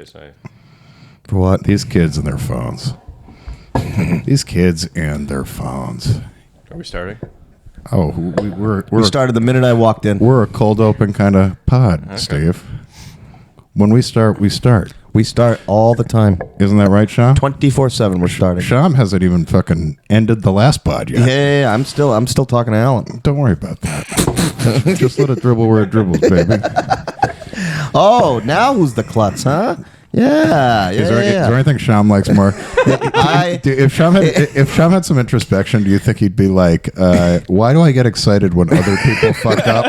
they say. For what? These kids and their phones. These kids and their phones. Are we starting? Oh, We started the minute I walked in. We're a cold open kind of pod, Steve. When we start, we start. We start all the time. Isn't that right, Sham? 24/7 we're starting. Sham hasn't even fucking ended the last pod yet. Yeah, I'm still talking to Alan. Don't worry about that. Just let it dribble where it dribbles, baby. Oh, now who's the klutz, huh? Yeah, Is there anything Sham likes more? If Sham had some introspection, do you think he'd be like, why do I get excited when other people fuck up?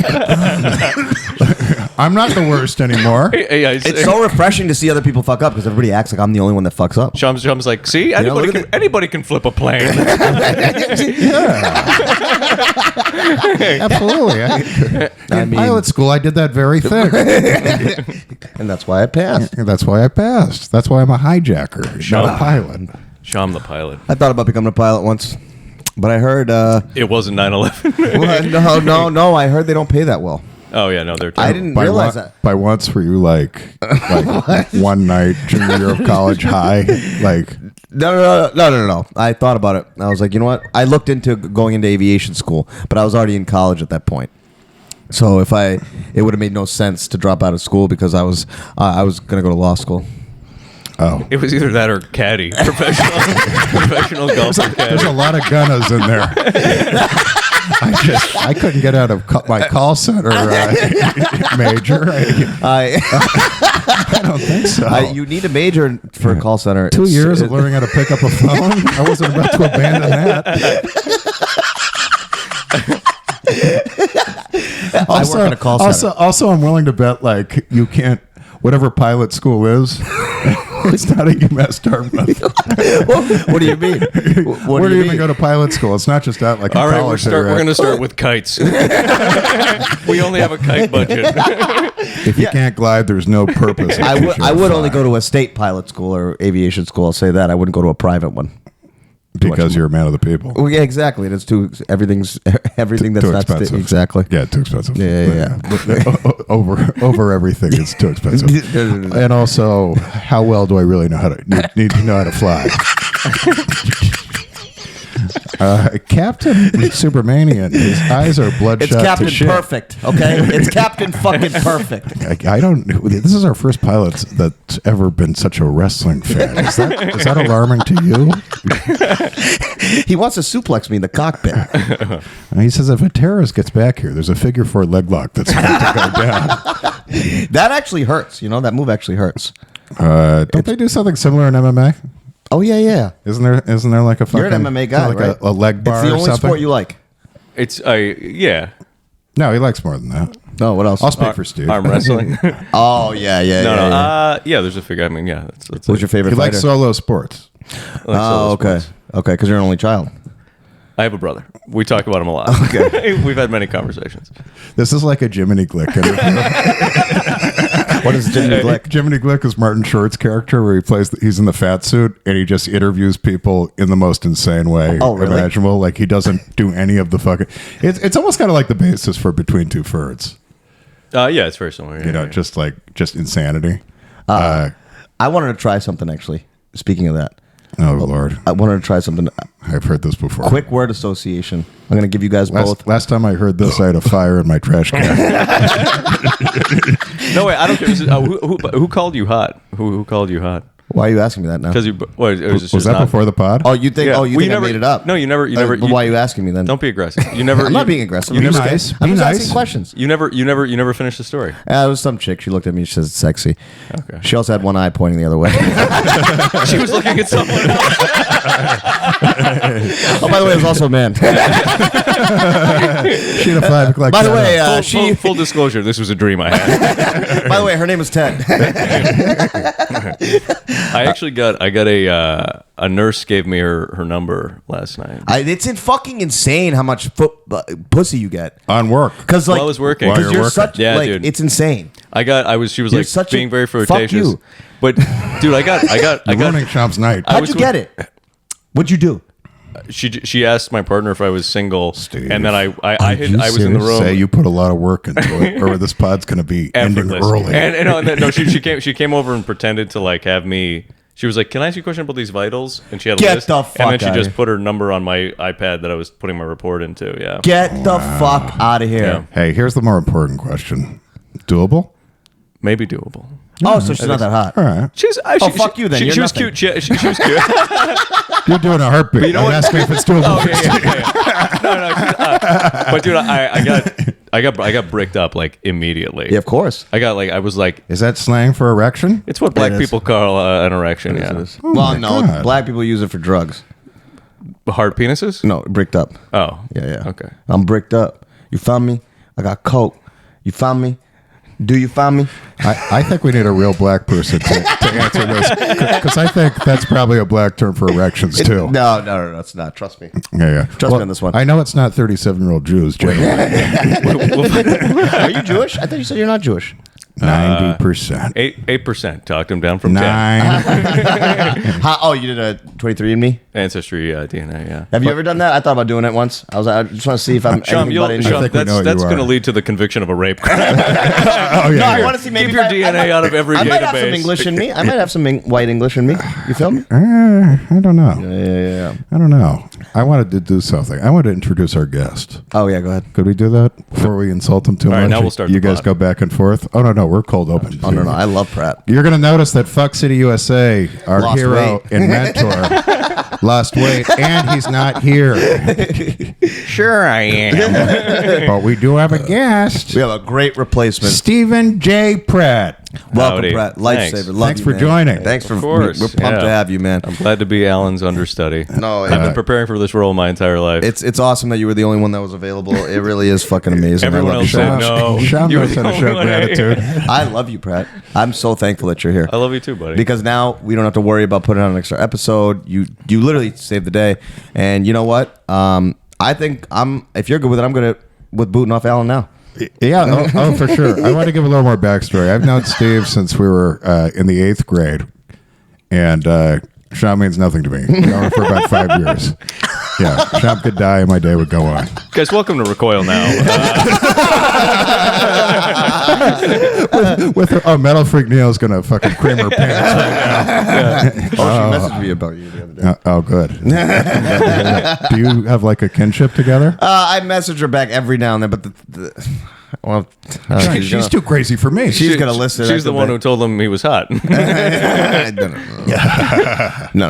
I'm not the worst anymore. It's so refreshing to see other people fuck up because everybody acts like I'm the only one that fucks up. Shum's like, see, anybody can flip a plane. Yeah. Absolutely. In pilot school, I did that very thing. And that's why I passed. That's why I passed. That's why I'm a hijacker, not a pilot. Shum the pilot. I thought about becoming a pilot once, but I heard... it wasn't 9/11. No, I heard they don't pay that well. Oh, yeah, no, they're I didn't realize that. By once, were you like one night, junior year of college high? Like... No. I thought about it. I was like, you know what? I looked into going into aviation school, but I was already in college at that point. So it would have made no sense to drop out of school because I was going to go to law school. Oh, It was either that or caddy, professional golfer caddy. there's a lot of gunnas in there. I couldn't get out of my call center major. I don't think so. You need a major for a call center. 2 years of learning how to pick up a phone. I wasn't about to abandon that. I work at a call center. Also, I'm willing to bet like you can't. Whatever pilot school is, it's not a UMass Dartmouth. What do you mean? Where do you even go to pilot school? It's not just that like. All right, we're going to start with kites. We only have a kite budget. If you can't glide, there's no purpose. I would only go to a state pilot school or aviation school. I'll say that. I wouldn't go to a private one. Because you're a man of the people. Well, yeah, exactly. It's everything that's too not expensive. Exactly. Yeah, too expensive. Yeah. over everything, it's too expensive. And also, how well do I really know how to need to know how to fly? Captain Supermanian, his eyes are bloodshot. It's Captain to shit. Perfect, okay? It's Captain fucking Perfect. I don't. This is our first pilot that's ever been such a wrestling fan. Is that alarming to you? He wants to suplex me in the cockpit. And he says if a terrorist gets back here, there's a figure 4 leg lock that's going to go down. That actually hurts. You know, that move actually hurts. Don't they do something similar in MMA? Oh, yeah. Isn't there like a fucking... You're an MMA guy, like right? a leg bar or something? It's the only sport you like. Yeah. No, he likes more than that. No, what else? I'll speak for Steve. Arm wrestling. Oh, yeah. Yeah, there's a figure. I mean, yeah. What's your favorite He fighter? likes solo sports. Okay. Okay, because you're an only child. I have a brother. We talk about him a lot. Okay. We've had many conversations. This is like a Jiminy Glick interview. What is Jiminy Glick? Jiminy Glick is Martin Short's character where he's in the fat suit and he just interviews people in the most insane way imaginable. Like he doesn't do any of the fucking... It's almost kind of like the basis for Between Two Ferns. Yeah, it's very similar. Yeah, just insanity. I wanted to try something, actually. Speaking of that. Oh, Lord. I wanted to try something. I've heard this before. Quick word association. I'm going to give you guys both. Last time I heard this, I had a fire in my trash can. No, wait, I don't care. Who called you hot? Who called you hot? Why are you asking me that now? Because was that before the pod? Oh, you think? Yeah. Oh, you think I made it up? No, you never. Why are you asking me then? Don't be aggressive. You never. I'm not being aggressive. I'm just asking questions. You never finished the story. It was some chick. She looked at me. She says it's sexy. Okay. She also had one eye pointing the other way. She was looking at someone else. Oh, by the way, it was also a man. She had a 5 o'clock. By the way, full disclosure. This was a dream I had. By the way, her name was Ted. I actually got a nurse gave me her number last night. It's fucking insane how much pussy you get on work. Because I was working. Because you're such dude. It's insane. She was like being very flirtatious. Fuck you. But dude, I got ruining Sham's night. How'd you get it? What'd you do? she asked my partner if I was single, Steve, and then I you was in the serious? room. Say you put a lot of work into it, or this pod's going to be ending Effortless. early. And then, no, she came over and pretended to like have me. She was like, "Can I ask you a question about these vitals?" And she had a Get list. the fuck and then she outta just here. put her number on my iPad that I was putting my report into. Yeah. Get the fuck out of here. Yeah. Hey, here's the more important question: doable? Maybe doable. Oh, so she's not that hot. All right, She's. fuck you then. She You're was nothing. cute. She was cute. you're doing a heartbeat. you know I'm what? asking if it's doable. Oh yeah. No. But dude, I got bricked up like immediately. Yeah, of course. I was like, Is that slang for erection? it's what black It is. people call an erection. Yeah. Well, my no, God. black people use it for drugs. Hard penises. No, bricked up. Oh. Yeah. Okay. I'm bricked up. You found me? I got coke. You found me? Do you find me? I think we need a real black person to answer this, because I think that's probably a black term for erections too. No, it's not. Trust me. Yeah. Trust me on this one. I know it's not 37-year-old Jews, generally. Are you Jewish? I thought you said you're not Jewish. 90%. 8%. Talked him down from 10. 9. Oh, you did a 23andMe? Ancestry DNA. Yeah. Have you ever done that? I thought about doing it once. I just want to see if I'm Sean, anything but Indian. I think we know what that's you going to are. lead to the conviction of a rape crime. Oh, yeah. No, I yeah. want to see maybe Keep your if DNA out of every I might have some database. English in me. I might have some white English in me. You feel me? I don't know. Yeah. I don't know. I wanted to do something. I wanted to introduce our guest. Oh, yeah, go ahead. Could we do that before we insult him too All much? right, now we'll start You the guys pod. go back and forth. Oh no, we're cold open. Oh, no, I love Pratt. You're going to notice that Fuck City USA, our Lost hero weight. and mentor, lost weight, and he's not here. Sure I am. But we do have a guest, We have a great replacement. Stephen J. Pratt. Welcome, Howdy. Pratt. Thanks. Lifesaver. Love Thanks you, for man. joining. Thanks for. Of course, We're pumped to yeah. have you, man. I'm glad to be Alan's understudy. No, I've been preparing for this role my entire life. it's awesome that you were the only one that was available. It really is fucking amazing. Everyone I love else you so said much. no. Sean You were knows the how to only show one. gratitude. I love you, Pratt. I'm so thankful that you're here. I love you too, buddy. Because now we don't have to worry about putting on an extra episode. You literally saved the day. And you know what? I think if you're good with it, I'm good with booting off Alan now. Yeah, for sure. I want to give a little more backstory. I've known Steve since we were in the 8th grade, and Sean means nothing to me. We've known him for about 5 years. Yeah, Sean could die and my day would go on. Guys, welcome to Recoil Now. With her, Metal Freak Neil's gonna fucking cream her pants right now. She messaged me about you the other day. Oh, good. Do you have like a kinship together? I message her back every now and then, but well, She's too crazy for me. She's gonna listen. She's the one who told him he was hot. No.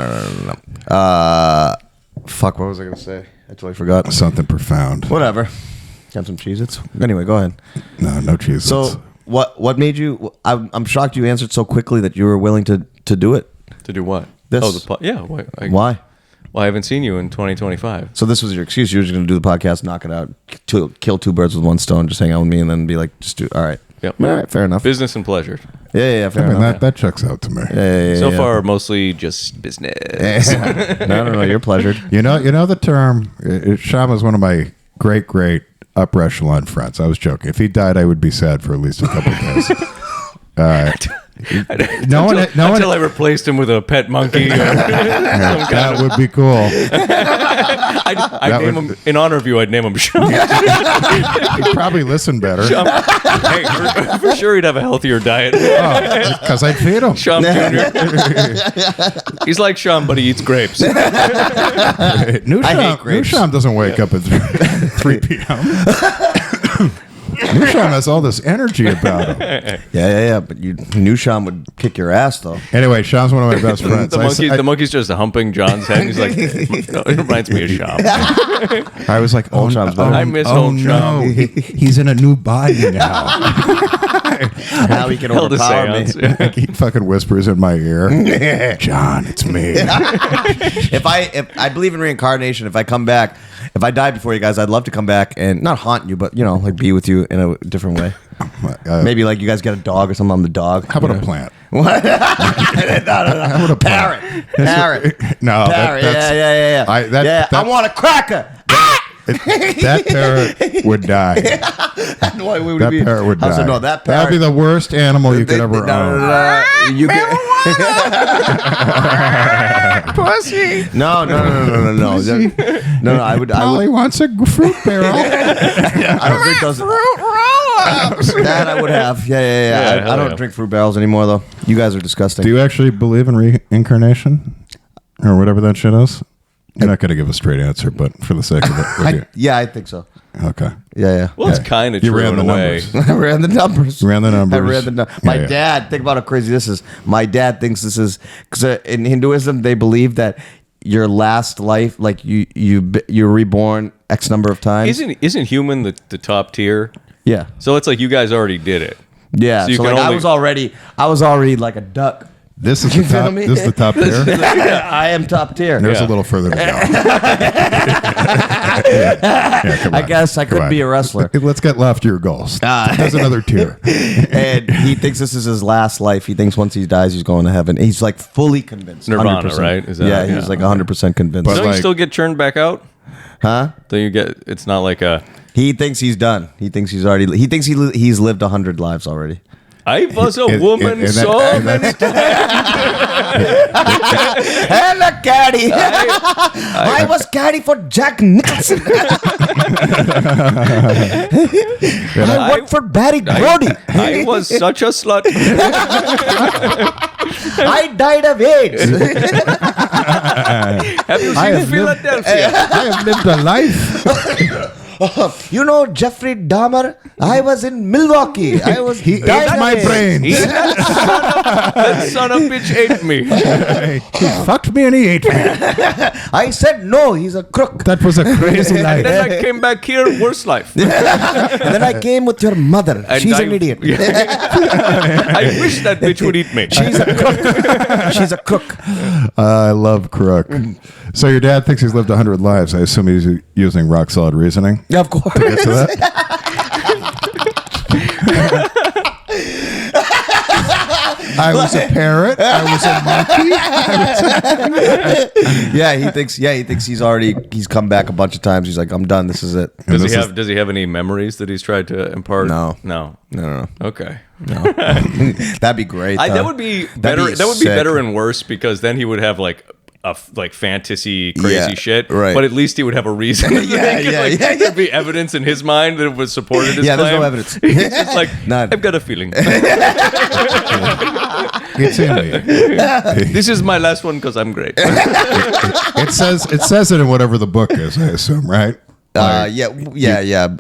Fuck, what was I gonna say? I totally forgot. Something profound. Whatever. Have some Cheez-Its? Anyway, go ahead. No cheese. So, what made you? I'm shocked you answered so quickly that you were willing to do it. To do what? This. Oh, yeah. Why? Well, I haven't seen you in 2025. So this was your excuse. You were just going to do the podcast, knock it out, kill two birds with one stone, just hang out with me, and then be like, just do. All right. Yep. All right. Fair enough. Business and pleasure. Yeah. Fair I mean, enough. that checks out to me. Yeah. So far, mostly just business. No. You're pleasured. You know the term. Sean was one of my great upper echelon friends. I was joking. If he died, I would be sad for at least a couple of days. Until I replaced him with a pet monkey. That would be cool. I'd name him in honor of you. I'd name him Sean. He'd probably listen better. Hey, for sure, he'd have a healthier diet. Because I'd feed him. Sean Jr. He's like Sean, but he eats grapes. New I hate Sean grapes. doesn't wake up at 3 p.m. New Sean has all this energy about him. Yeah. But you knew Sean would kick your ass, though. Anyway, Sean's one of my best friends. The monkey's just humping John's head. He's like, it reminds me of Sean. I was like, Old Sean's better. I miss oh old no, Sean. he's in a new body now. Now he can Held a overpower me. seance. Yeah. He fucking whispers in my ear, John, it's me. If I believe in reincarnation, if I come back, if I die before you guys, I'd love to come back and not haunt you, but like be with you in a different way. Maybe like you guys get a dog or something. I'm the dog. How about a plant? What? No. How about a plant? Parrot. No, Parrot. that's, Yeah. I I want a cracker. That parrot would die. Why would That it be? parrot would I die. said, no, that That'd be parrot. the worst animal you could ever own. You Pussy. No. No. I would. Polly wants a fruit barrel. I don't drink those. That I would have. Yeah. I don't drink fruit barrels anymore, though. You guys are disgusting. Do you actually believe in reincarnation? Or whatever that shit is? You're not going to give a straight answer, but for the sake of it. would you? Yeah, I think so. Okay. Yeah. Well, it's kind of You true ran in the a way. numbers. I ran the numbers. You ran the numbers. I ran the numbers. Yeah, My yeah. dad, think about how crazy this is. My dad thinks this is, because in Hinduism, they believe that your last life, like you're reborn X number of times. Isn't human the top tier? Yeah. So it's like you guys already did it. Yeah. So you So, can like, only- I was already like a duck. This is You the feel top. me? This is the top tier. I am top tier. There's Yeah. a little further to go. Yeah, come I on. guess I Come could on. be a wrestler. Let's get loftier goals. There's another tier. And he thinks this is his last life. He thinks once he dies, he's going to heaven. He's like fully convinced. Nirvana, 100%. right? Is that- yeah, yeah. he's like 100% convinced. But Don't you like- still get churned back out? Huh? Then you get. It's not like a. He thinks he's done. He thinks he's already. He thinks he's lived 100 lives already. I was a And- woman and so that- and many Hello, Caddy. I was Caddy for Jack Nicholson. I worked for Barry Brody. I was such a slut. I died of AIDS. Have you I seen have Philadelphia? I have lived a life. You know Jeffrey Dahmer? I was in Milwaukee. I was. He died ate of my AIDS. brain. That son of a bitch ate me. He fucked me and he ate me. I said no. He's a crook. That was a crazy And life. then I came back here, worse life. And then I came with your mother. And She's I- an idiot. I wish that bitch would eat me. She's a crook. She's a crook. I love Crook. So your dad thinks he's lived 100 lives. I assume he's using rock solid reasoning. Yeah, of course. Get to that? I was a parrot. I was a monkey. Yeah, he thinks he's come back a bunch of times. He's like, I'm done. This is it. Does he have any memories that he's tried to impart? No. No. No. Okay. That'd be great. That though. would be better. be That would be sick. better and worse because then he would have like fantasy crazy Yeah, shit. right. But at least he would have a reason. To Yeah, think it. yeah, Like, yeah, yeah. There'd be evidence in his mind that would support his Yeah, there's claim. no evidence. He's just like, None. I've got a feeling. It's in me. This is my last one because I'm great. It says it in whatever the book is, I assume, right? Yeah.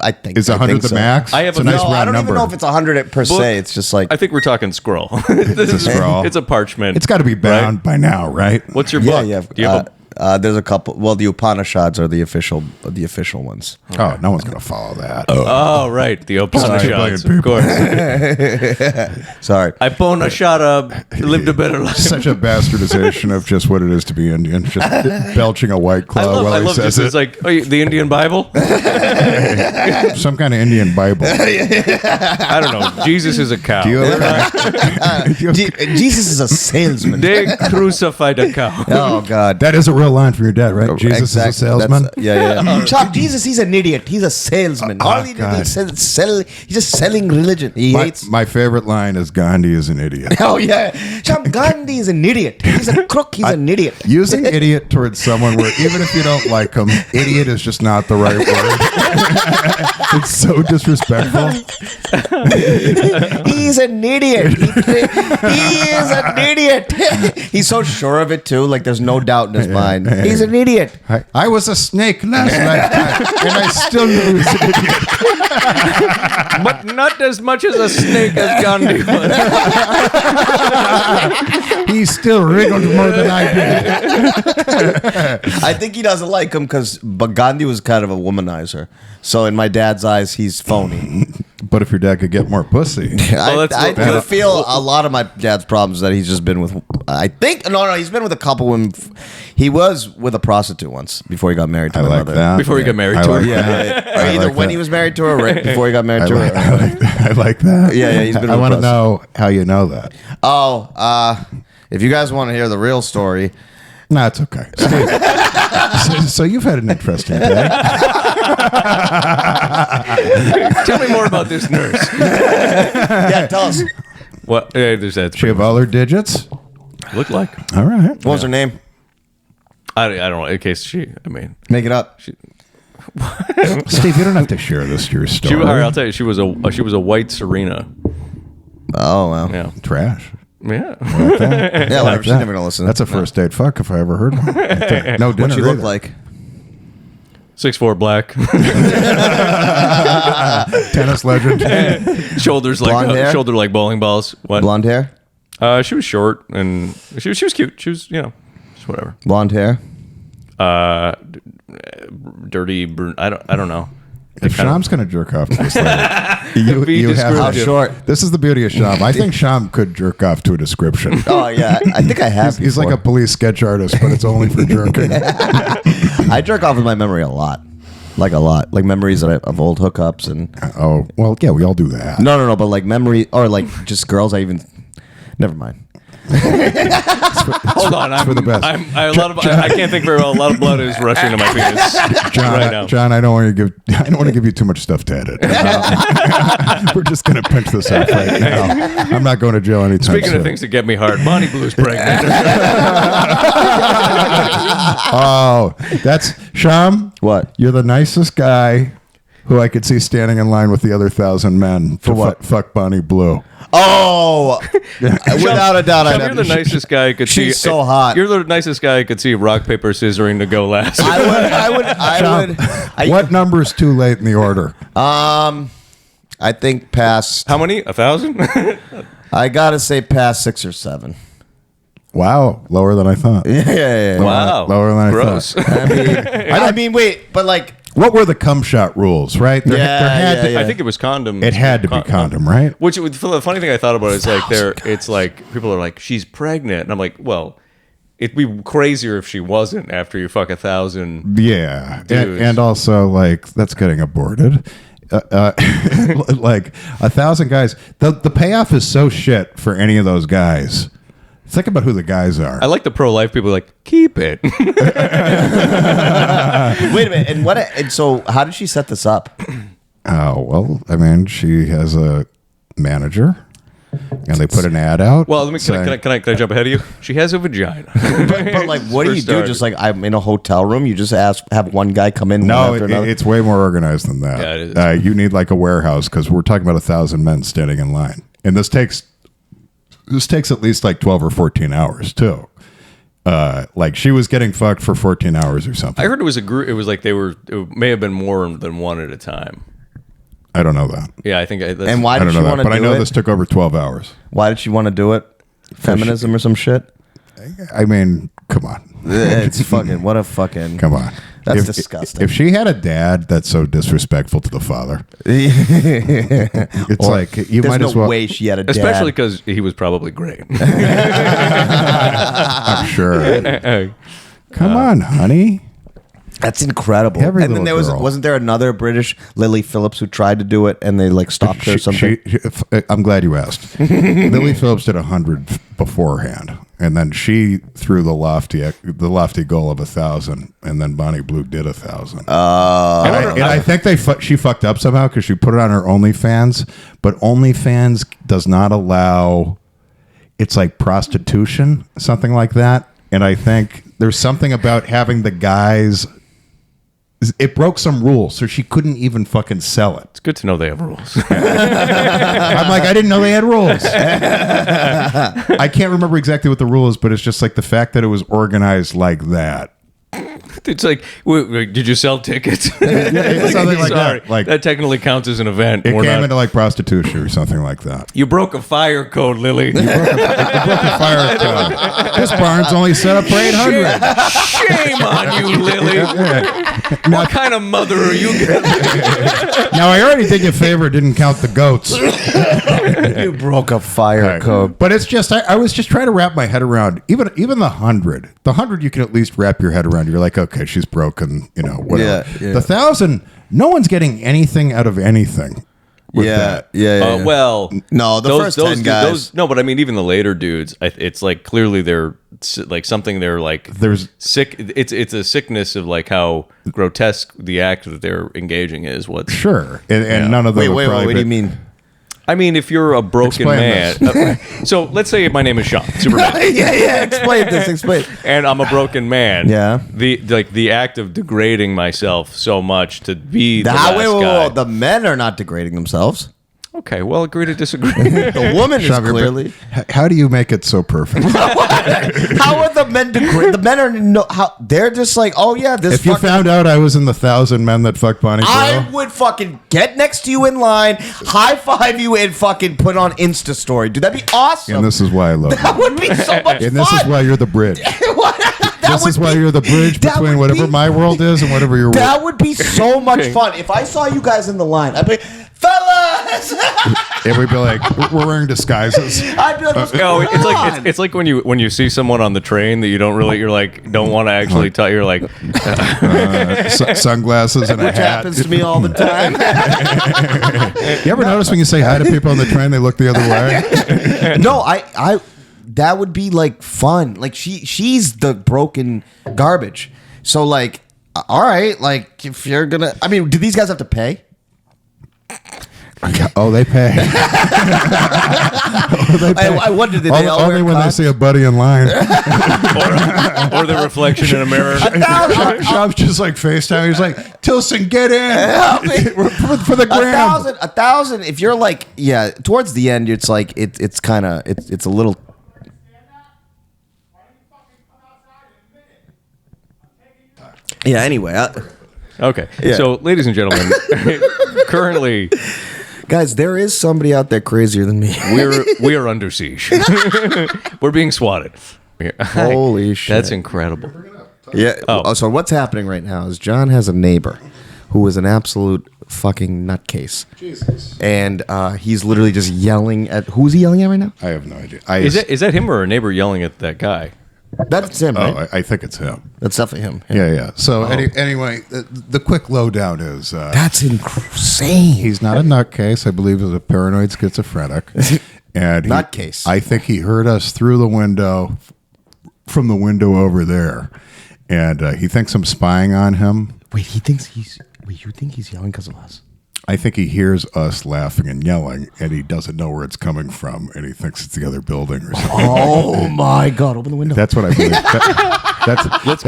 I think Is I 100 think the so. max? I have it's a a- nice no, round I don't number. even know if it's 100 per Book- se. It's just like I think we're talking scroll. It's a scroll. It's a parchment. It's got to be bound by now, right? What's your yeah, book? yeah. Do you have There's a couple. Well, the Upanishads are the official ones. Oh, no one's going to follow that. Oh, right. The Upanishads, Sorry. of course. Sorry. Upanishada lived a better life. Such a bastardization of just what it is to be Indian. Just belching a white I claw love, while I he love says this. It's it. like the Indian Bible. Some kind of Indian Bible. I don't know. Jesus is a cow. Do you ever- Jesus is a salesman. They crucified a cow. Oh God. that is a real line from your dad, right? Jesus Exact- is a salesman. that's- Yeah. Chop, Jesus, he's an idiot. He's a salesman. All he did, God. he's just selling religion. He hates. My favorite line is Gandhi is an idiot. Oh yeah, Chop, Gandhi is an idiot. He's a crook. He's an idiot. Using idiot towards someone where even if you don't like him, idiot is just not the right word. It's so disrespectful. He's an idiot. He is an idiot. He's so sure of it too. Like there's no doubt in his mind. He's an idiot. I was a snake last lifetime, and I still lose. But not as much as a snake as Gandhi was. He still wriggled more than I did. I think he doesn't like him but Gandhi was kind of a womanizer. So in my dad's eyes, he's phony. But if your dad could get more pussy, I that's- do feel a lot of my dad's problems that he's just been with. I think no, he's been with a couple women. He was with a prostitute once before he got married to I my like mother. that. Before he got married I to her. like Yeah, that. or I either like when that. he was married to her or right before he got married to her. I like that. Yeah, he's been I with want to us. know how you know that. Oh, if you guys want to hear the real story, Nah, it's okay. So you've had an interesting day. Tell me more about this nurse. Yeah, tell us. What? There's that. She have all her digits? Look like. All right. What was her name? I don't know. In case Make it up. Steve, you don't have to share this your story. all right, I'll tell you. She was a white Serena. Oh, wow. Yeah. Trash. Yeah. Yeah, whatever. She's never going to listen. That's a first date fuck if I ever heard one. No dinner. What she look either. like? 6'4" black. Tennis legend. Shoulders Blonde hair? like bowling balls. What? Blonde hair? She was short and she was cute. She was, just whatever. Blonde hair? Dirty. I don't know. If Sham's going to jerk off to this later, you have How short? This is the beauty of Sham. I think Sham could jerk off to a description. Oh, yeah. I think I have. He's like a police sketch artist, but it's only for jerking. I jerk off with my memory a lot. Like a lot. Like memories of old hookups and... Oh, well, yeah, we all do that. No. But like memory... Or like just girls I even... Never mind. Hold on, for the best. I can't think very well. A lot of blood is rushing to my penis John, right now. John, I don't want to give you too much stuff to edit. We're just going to pinch this off right now. I'm not going to jail anytime Speaking soon. of things that get me hard, Bonnie Blue's pregnant. Oh, that's Sham. What? You're the nicest guy who I could see standing in line with the other 1,000 men For what? Fuck Bonnie Blue. Oh! Without a doubt, Sean, you're the nicest guy I could see. She's so hot. You're the nicest guy I could see rock, paper, scissoring to go last. I would. What number is too late in the order? I think past... How many? 1,000? I gotta say past 6 or 7. Wow, lower than I thought. Yeah. Wow. Lower than I Gross. thought. I mean, wait, but like... What were the cum shot rules, right? There had to- yeah. I think it was condom. It had to be condom, right? Which the funny thing I thought about is like it's like people are like, she's pregnant, and I'm like, well, it'd be crazier if she wasn't after you fuck 1,000. Yeah, dudes. and also like that's getting aborted. Like 1,000 guys. The payoff is so shit for any of those guys. Think about who the guys are. I like the pro-life people like, keep it. Wait a minute. And so how did she set this up? Oh, well, I mean, she has a manager, and they put an ad out. Well, can I jump ahead of you? She has a vagina. But like, what do you do? Just like I'm in a hotel room, you just have one guy come in. No, one after another? it's way more organized than that. Yeah, it is. You need like a warehouse because we're talking about 1,000 men standing in line, and this takes at least like 12 or 14 hours too. Like she was getting fucked for 14 hours or something. I heard it was a group. It was like it may have been more than one at a time. I don't know that. Yeah, I think. And why I did don't she know want that, to but do I know it? this took over 12 hours. Why did she want to do it? Feminism or some shit? I mean, come on. It's fucking. What a fucking. Come on. That's disgusting. If she had a dad that's so disrespectful to the father, it's like you There's might no as well. way she had a dad. especially because he was probably great. I'm sure. Come on, honey. That's incredible. Every And then little there girl. wasn't there another British, Lily Phillips, who tried to do it and they like stopped her or something? I'm glad you asked. Lily Phillips did 100 beforehand, and then she threw the lofty goal of 1,000, and then Bonnie Blue did 1,000. And I think she fucked up somehow because she put it on her OnlyFans, but OnlyFans does not allow. It's like prostitution, something like that, and I think there's something about having the guys. It broke some rules, so she couldn't even fucking sell it. It's good to know they have rules. I'm like, I didn't know they had rules. I can't remember exactly what the rule is, but it's just like the fact that it was organized like that. It's like, wait, did you sell tickets? It's something like Sorry, that. Like that technically counts as an event. it We're came not- into like prostitution or something like that. You broke a fire code, Lily. Broke a fire code. This barn's only set up for 800. Shame on you, Lily. What kind of mother are you? Now I already did you a favor, didn't count the goats. You broke a fire code. But it's just I was just trying to wrap my head around even the 100. The 100 you can at least wrap your head around. You're like, okay, she's broken, whatever. Yeah. The 1,000, no one's getting anything out of anything. with Yeah, that. yeah. Well, No, the first 10 guys. no, but I mean, even the later dudes, it's like clearly they're like something. They're like There's sick. It's a sickness of like how grotesque the act that they're engaging is. What's sure, and none of them. Wait, would what do you mean? I mean, if you're a broken Explain man, so let's say my name is Sean, Superman, yeah. Explain this. and I'm a broken man. Yeah. The act of degrading myself so much to be the last guy. The men are not degrading themselves. Okay, well, agree to disagree. The woman is Sean, clearly. How do you make it so perfect? How are the men degrade? The men are they're just like, oh yeah, this. If you found out I was in the 1,000 men that fucked Bonnie I Pearl, would fucking get next to you in line, high five you, and fucking put on Insta story. Dude, that'd be awesome. and this is why I love that you. would be so much And fun. this is why you're the bridge. This is why you're the bridge between whatever my world is and whatever your world. That would be so much fun. If I saw you guys in the line, I'd be, fellas. And we'd be like, we're wearing disguises. I'd be like, what's going on? It's like when you see someone on the train that you don't want to actually tell. You're like Sunglasses and a Which hat. happens to me all the time. You ever notice when you say hi to people on the train, they look the other way? No, I that would be like fun. Like she's the broken garbage. So like, all right, like if you're gonna, I mean, do these guys have to pay? Oh, they pay. I wonder, did they all Only wear when they cots? see a buddy in line. or the reflection in a mirror. Shop's just like FaceTime. He's like, Tilson, get in for the gram. 1,000. If you're like, yeah, towards the end, it's like it's kind of it's a little. Yeah. Anyway, Okay, Yeah. so ladies and gentlemen, currently guys, there is somebody out there crazier than me. we are under siege. We're being swatted. Holy shit! That's incredible. Yeah. Oh. So what's happening right now is John has a neighbor who is an absolute fucking nutcase. Jesus. And he's literally just yelling at. Who's he yelling at right now? I have no idea. Is that him or a neighbor yelling at that guy? That's him, right? Oh, I think it's him. That's definitely him. Yeah. So anyway, the quick lowdown is That's insane. he's not a nutcase. I believe he's a paranoid schizophrenic. And Nutcase. I think he heard us through the window, from the window over there, and he thinks I'm spying on him. Wait, he thinks he's. Wait, you think he's yelling because of us? I think he hears us laughing and yelling, and he doesn't know where it's coming from, and he thinks it's the other building or something. Oh my God! Open the window. That's what I believe. Let's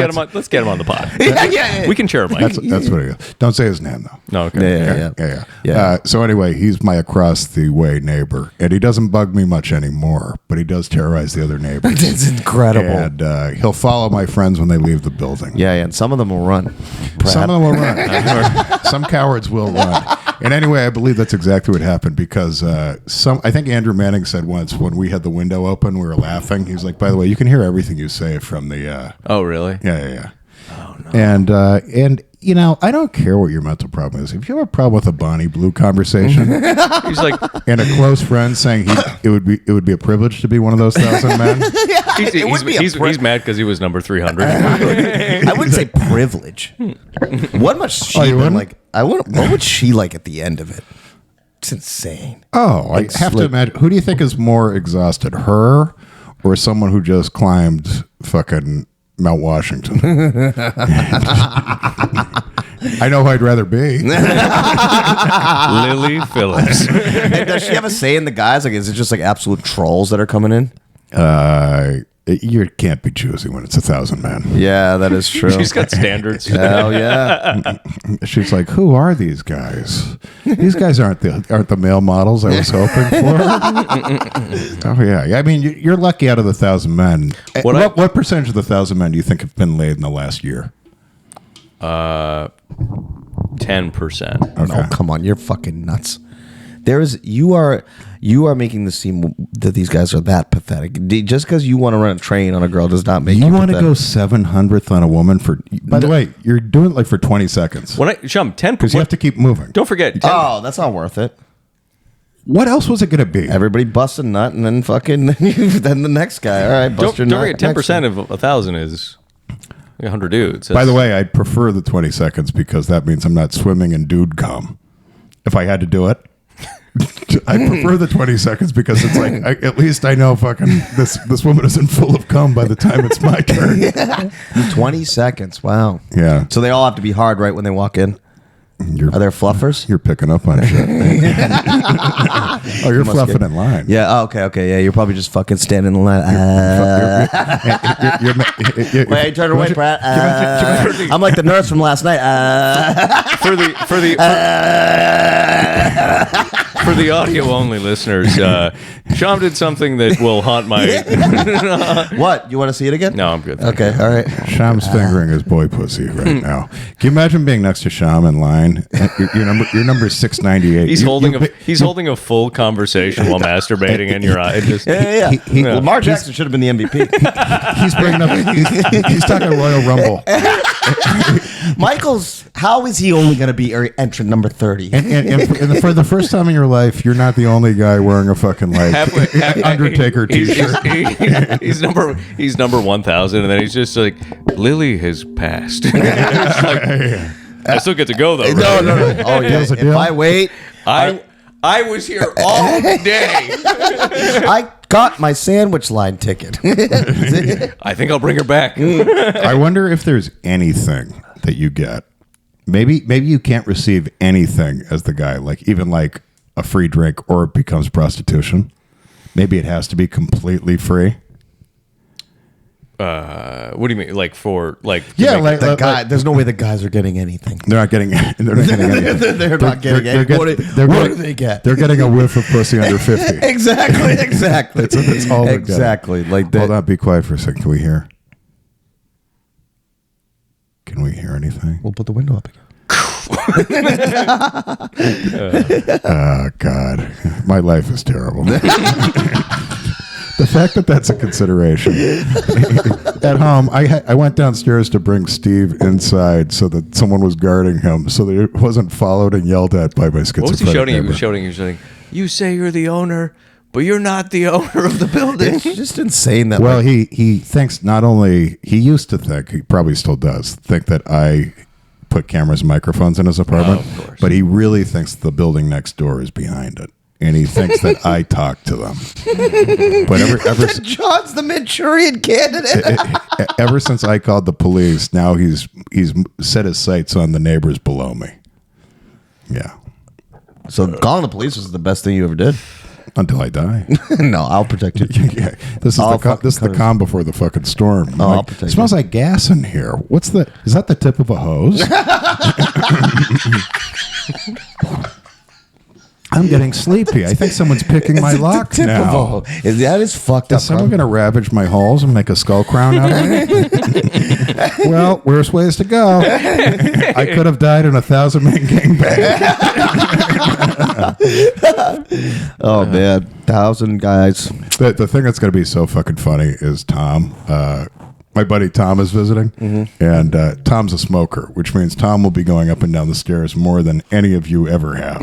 get him on the pod. yeah. We can share a mic. That's what he is. Don't say his name though. No, okay. Yeah. So anyway, he's my across the way neighbor, and he doesn't bug me much anymore, but he does terrorize the other neighbors. It's incredible. And he'll follow my friends when they leave the building. Yeah, and some of them will run. Pratt. Some of them will run. Some cowards will run. And anyway, I believe that's exactly what happened because I think Andrew Manning said once when we had the window open, we were laughing. He's like, by the way, you can hear everything you say from the. Oh, really? Yeah. Oh no. And you know, I don't care what your mental problem is. If you have a problem with a Bonnie Blue conversation, He's like, and a close friend saying it would be a privilege to be one of those 1,000 men. he's mad because he was number 300. I wouldn't say privilege. What must she you been wouldn't? like? What would she like at the end of it? It's insane. Oh, I have to imagine. Who do you think is more exhausted, her or someone who just climbed fucking Mount Washington? I know who I'd rather be. Lily Phillips. And does she have a say in the guys? Like, is it just like absolute trolls that are coming in? You can't be choosy when it's 1,000 men. Yeah, that is true. She's got standards. Hell yeah. She's like, who are these guys? These guys aren't the male models I was hoping for. Oh yeah. I mean, you're lucky out of the 1,000 men. What percentage of the 1,000 men do you think have been laid in the last year? 10%. Okay. Oh, come on. You're fucking nuts. You are making this seem that these guys are that pathetic. Just because you want to run a train on a girl does not make you want to pathetic. go 700th on a woman for. By the way, you're doing it like for 20 seconds. Chum, 10%. Because you have to keep moving. Don't forget. Oh, that's not worth it. What else was it going to be? Everybody bust a nut and then fucking then the next guy. All right, bust your Don't nut. forget, 10% of 1,000 is 100 dudes. By the way, I'd prefer the 20 seconds because that means I'm not swimming in dude cum. If I had to do it. I prefer the 20 seconds because it's like at least I know fucking this woman isn't full of cum by the time it's my turn. 20 seconds. Wow. Yeah. So they all have to be hard right when they walk in. Are there fluffers? You're picking up on shit. Oh, you're fluffing in line. Yeah. Oh, okay. Yeah. You're probably just fucking standing in line. Wait, turn away, Pratt. I'm like the nurse from last night. For the audio only listeners, Sham did something that will haunt my. What? You want to see it again? No, I'm good. Okay. All right. Sham's fingering his boy pussy right now. Can you imagine being next to Sham in line? Your number is 698. He's holding a full conversation while masturbating in your eye. Yeah. Lamar Jackson should have been the MVP. He's bringing up. He's talking Royal Rumble. How is he only going to be entrant number 30? And for the first time in your life, you're not the only guy wearing a fucking Undertaker t-shirt. He's number 1,000, and then he's just like, Lily has passed. I still get to go though. Right? No. Oh yeah. If I wait, I was here all day. I got my sandwich line ticket. I think I'll bring her back. I wonder if there's anything that you get. Maybe you can't receive anything as the guy, like even like a free drink, or it becomes prostitution. Maybe it has to be completely free. What do you mean? Like for like? Yeah, like the guy. There's no way the guys are getting anything. They're not getting. They're not getting anything. They're not getting anything. What do they get? They're getting a whiff of pussy under 50. Exactly. That's all. Exactly. Like that. Hold on. Be quiet for a second. Can we hear? Can we hear anything? We'll put the window up again. Oh God, my life is terrible. The fact that that's a consideration. At home, I went downstairs to bring Steve inside so that someone was guarding him, so that it wasn't followed and yelled at by my schizophrenic What was he shouting? neighbor. He was shouting, you say you're the owner, but you're not the owner of the building. It's just insane that. Well, he thinks not only, he used to think, he probably still does, think that I put cameras and microphones in his apartment, of course. but he really thinks the building next door is behind it. And he thinks that I talk to them. But ever John's the Manchurian candidate. ever since I called the police, now he's set his sights on the neighbors below me. Yeah. So calling the police was the best thing you ever did. Until I die. No, I'll protect you. Yeah. This is the calm before the fucking storm. Oh, I'll protect it smells like gas in here. Is that the tip of a hose? I'm getting sleepy. I think someone's picking my lock now. That is fucked up. Is someone going to ravage my halls and make a skull crown out of me? Well, worse ways to go. I could have died in a 1,000-man gangbang. Oh, man. 1,000 guys. The thing that's going to be so fucking funny is Tom. My buddy Tom is visiting, and Tom's a smoker, which means Tom will be going up and down the stairs more than any of you ever have.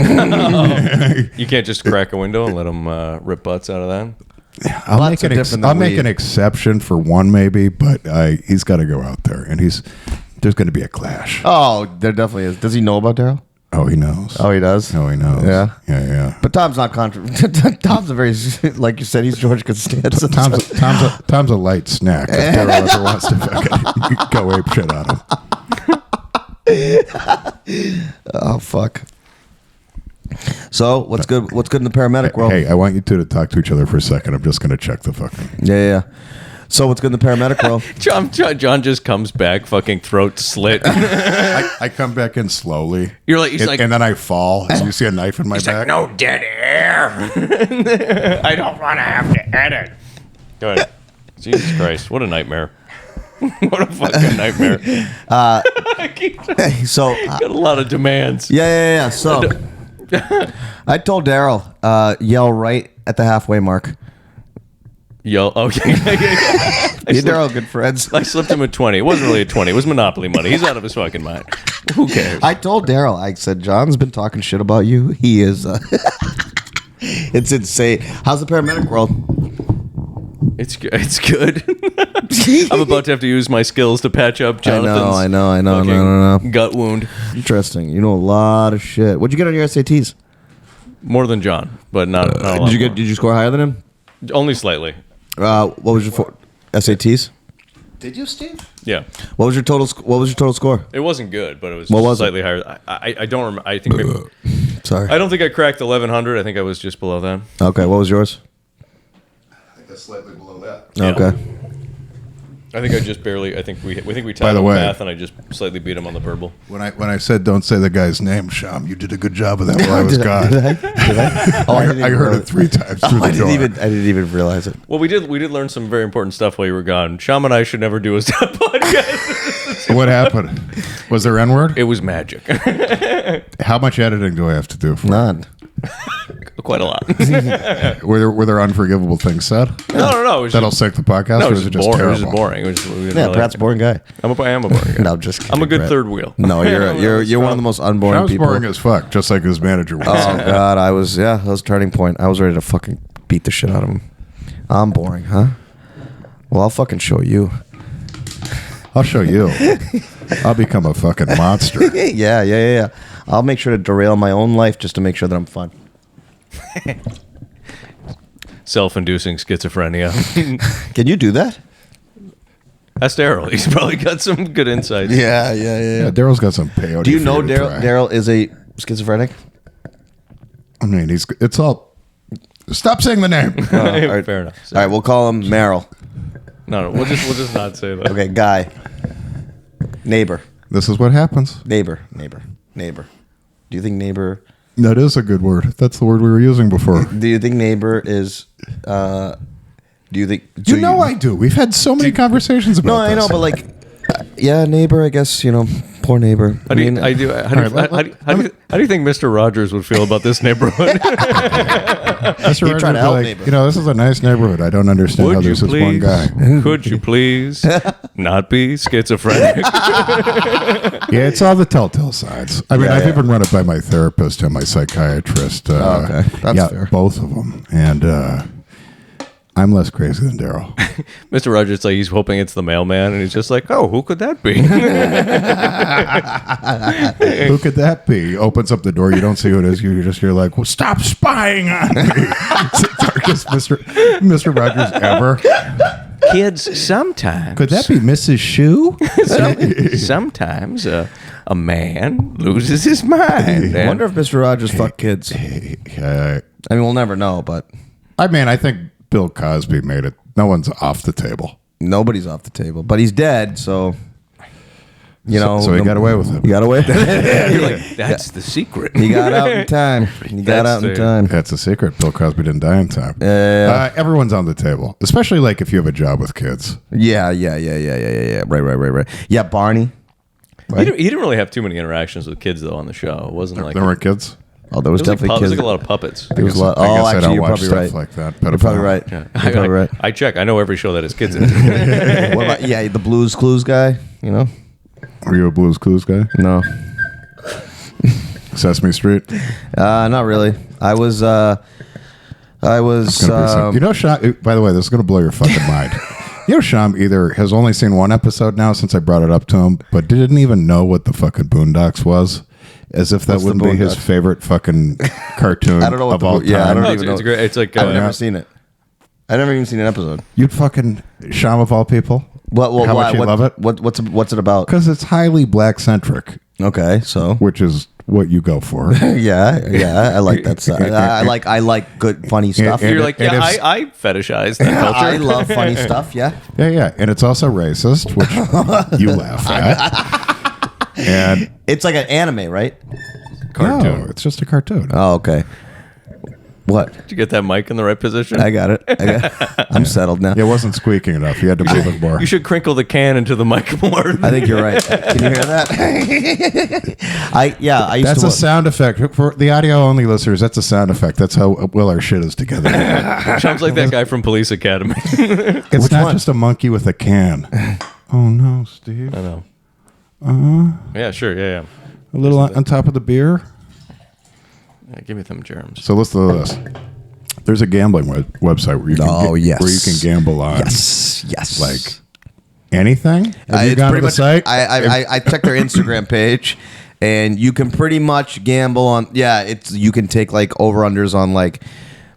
You can't just crack a window and let him rip butts out of that? I'll make an exception for one maybe, but he's got to go out there, and there's going to be a clash. Oh, there definitely is. Does he know about Daryl? Oh, he knows. Oh, he does? Oh, he knows. Yeah? Yeah. But Tom's not Tom's a very, like you said, he's George Costanza. Tom's a light snack if Daryl ever wants to fucking go ape shit on him. Oh, fuck. So, what's good in the paramedic world? Hey, I want you two to talk to each other for a second. I'm just going to check the fucking... Yeah. So what's good in the paramedic world? John just comes back, fucking throat slit. I come back in slowly. He's like, and then I fall. So you see a knife in my back. Like, no dead air. I don't want to have to edit. Go ahead. Jesus Christ, what a nightmare. What a fucking nightmare. So got a lot of demands. Yeah. So I told Daryl, yell right at the halfway mark. Yo, okay. You and Daryl are good friends. I slipped him a 20. It wasn't really a 20. It was Monopoly money. He's out of his fucking mind. Who cares? I told Daryl, I said, John's been talking shit about you. He is. It's insane. How's the paramedic world? It's good. I'm about to have to use my skills to patch up Jonathan's I know. gut wound. Interesting. You know a lot of shit. What'd you get on your SATs? More than John, but not a lot more. Did you score higher than him? Only slightly. What was your SATs? Did you, Steve? Yeah. What was your total score? It wasn't good, but it was What was slightly higher. I don't remember. I think Sorry. I don't think I cracked 1100. I think I was just below that. Okay, what was yours? I think that's slightly below that. Yeah. Okay. I think I just barely. I think we By tied the on way- math, and I just slightly beat him on the verbal. When I said don't say the guy's name, Sham, you did a good job of that while I was gone. Did I? Oh, I didn't even heard realize- it 3 times through I the door. didn't even realize it. Well, we did learn some very important stuff while you were gone. Sham and I should never do a podcast. What happened? Was there N-word? It was magic. How much editing do I have to do? None. Quite a lot. Were there unforgivable things said? No. It was That'll just, sink the podcast, no, or it is was it just just boring. It was terrible? just boring. It was just, we didn't Yeah, really- Pratt's a boring guy. I am a boring guy. No, I'm just kidding. I'm a good Pratt. third wheel. No, you're one of the most unboring Sham was people. boring as fuck, just like his manager was. Oh God, I was that was turning point. I was ready to fucking beat the shit out of him. I'm boring, huh? Well, I'll fucking show you. I'll show you. I'll become a fucking monster. Yeah. I'll make sure to derail my own life just to make sure that I'm fun. Self-inducing schizophrenia. Can you do that? That's Daryl. He's probably got some good insights. Yeah. Yeah, Daryl's got some peyote. Do you for know to Daryl? try. Daryl is a schizophrenic. I mean, it's all. Stop saying the name. All right. Fair enough. All right, we'll call him Merrill. No, we'll just not say that. Okay, guy. Neighbor. This is what happens. Neighbor. Do you think neighbor? That is a good word. That's the word we were using before. Do you think neighbor is? Do you think? You know I do. We've had so many conversations about No, I this. know, but like, yeah, neighbor. I guess poor neighbor. How do you think Mr. Rogers would feel about this neighborhood? Mr. He'd try to Rogers would be help like, neighbor. this is a nice neighborhood. I don't understand how Would you there's this one please? guy. Could you please not be schizophrenic? Yeah, it's all the telltale signs. I mean, Yeah, I've yeah. even run it by my therapist and my psychiatrist. Okay. That's fair. Both of them. And I'm less crazy than Daryl. Mr. Rogers, like he's hoping it's the mailman, and he's just like, "Oh, who could that be?" Who could that be? He opens up the door. You don't see who it is. You're like, well, stop spying on me. It's the darkest Mr. Rogers ever. Kids, sometimes Could that be Mrs. Shoe? sometimes a man loses his mind. I wonder if Mr. Rogers fucked kids. I mean, we'll never know, but I mean, I think Bill Cosby made it. No one's off the table. nobody's off the table. But he's dead, so So he got away with it. He got away with it. You're like, that's the secret. He got out in time. He got out in time. That's a secret. Bill Cosby didn't die in time. Everyone's on the table, especially like if you have a job with kids. Yeah. Right. Yeah, Barney. He didn't really have too many interactions with kids though on the show. It wasn't like There weren't kids. Oh, there was it was definitely like, kids. It was like a lot of puppets. There was a lot. I guess Oh, I actually, don't you're watch probably stuff right. like that. You're probably right. Yeah. You're probably right. I check. I know every show that has kids in it. What about the Blues Clues guy? Are you a Blues Clues guy? No, Sesame Street. not really. I was. Sham, by the way, this is going to blow your fucking mind. Sham either has only seen one episode now since I brought it up to him, but didn't even know what the fucking Boondocks was. As if that What's the wouldn't be his Boondocks? favorite fucking cartoon I don't know what of all time. I don't No, even it's know. great. It's like I've never seen it. I've never even seen an episode. You'd fucking Sham of all people. How much you love it? What's it about? Because it's highly black centric, Okay, so which is what you go for. yeah, I like that stuff. I like good funny stuff. And You're like, and yeah, it's- I fetishize that culture. I love funny stuff. Yeah. Yeah, and it's also racist, which you laugh at. And It's like an anime, right? Cartoon. no, it's just a cartoon. Oh, okay. What? Did you get that mic in the right position? I got it. I'm settled now. It wasn't squeaking enough. You had to move it more. You should crinkle the can into the mic more. I think you're right. Can you hear that? I used That's to. a sound effect for the audio only listeners. That's a sound effect. That's how well our shit is together. Sounds like that guy from Police Academy. It's not one? just a monkey with a can. Oh no, Steve! I know. Yeah, sure. Yeah. A little on top of the beer. Yeah, give me some germs. So listen to this. There's a gambling website where you can Oh, yes. where you can gamble on Yes. like anything. Have you It's gone to pretty the much. site? I checked their Instagram page, and you can pretty much gamble on. Yeah, you can take like over-unders on like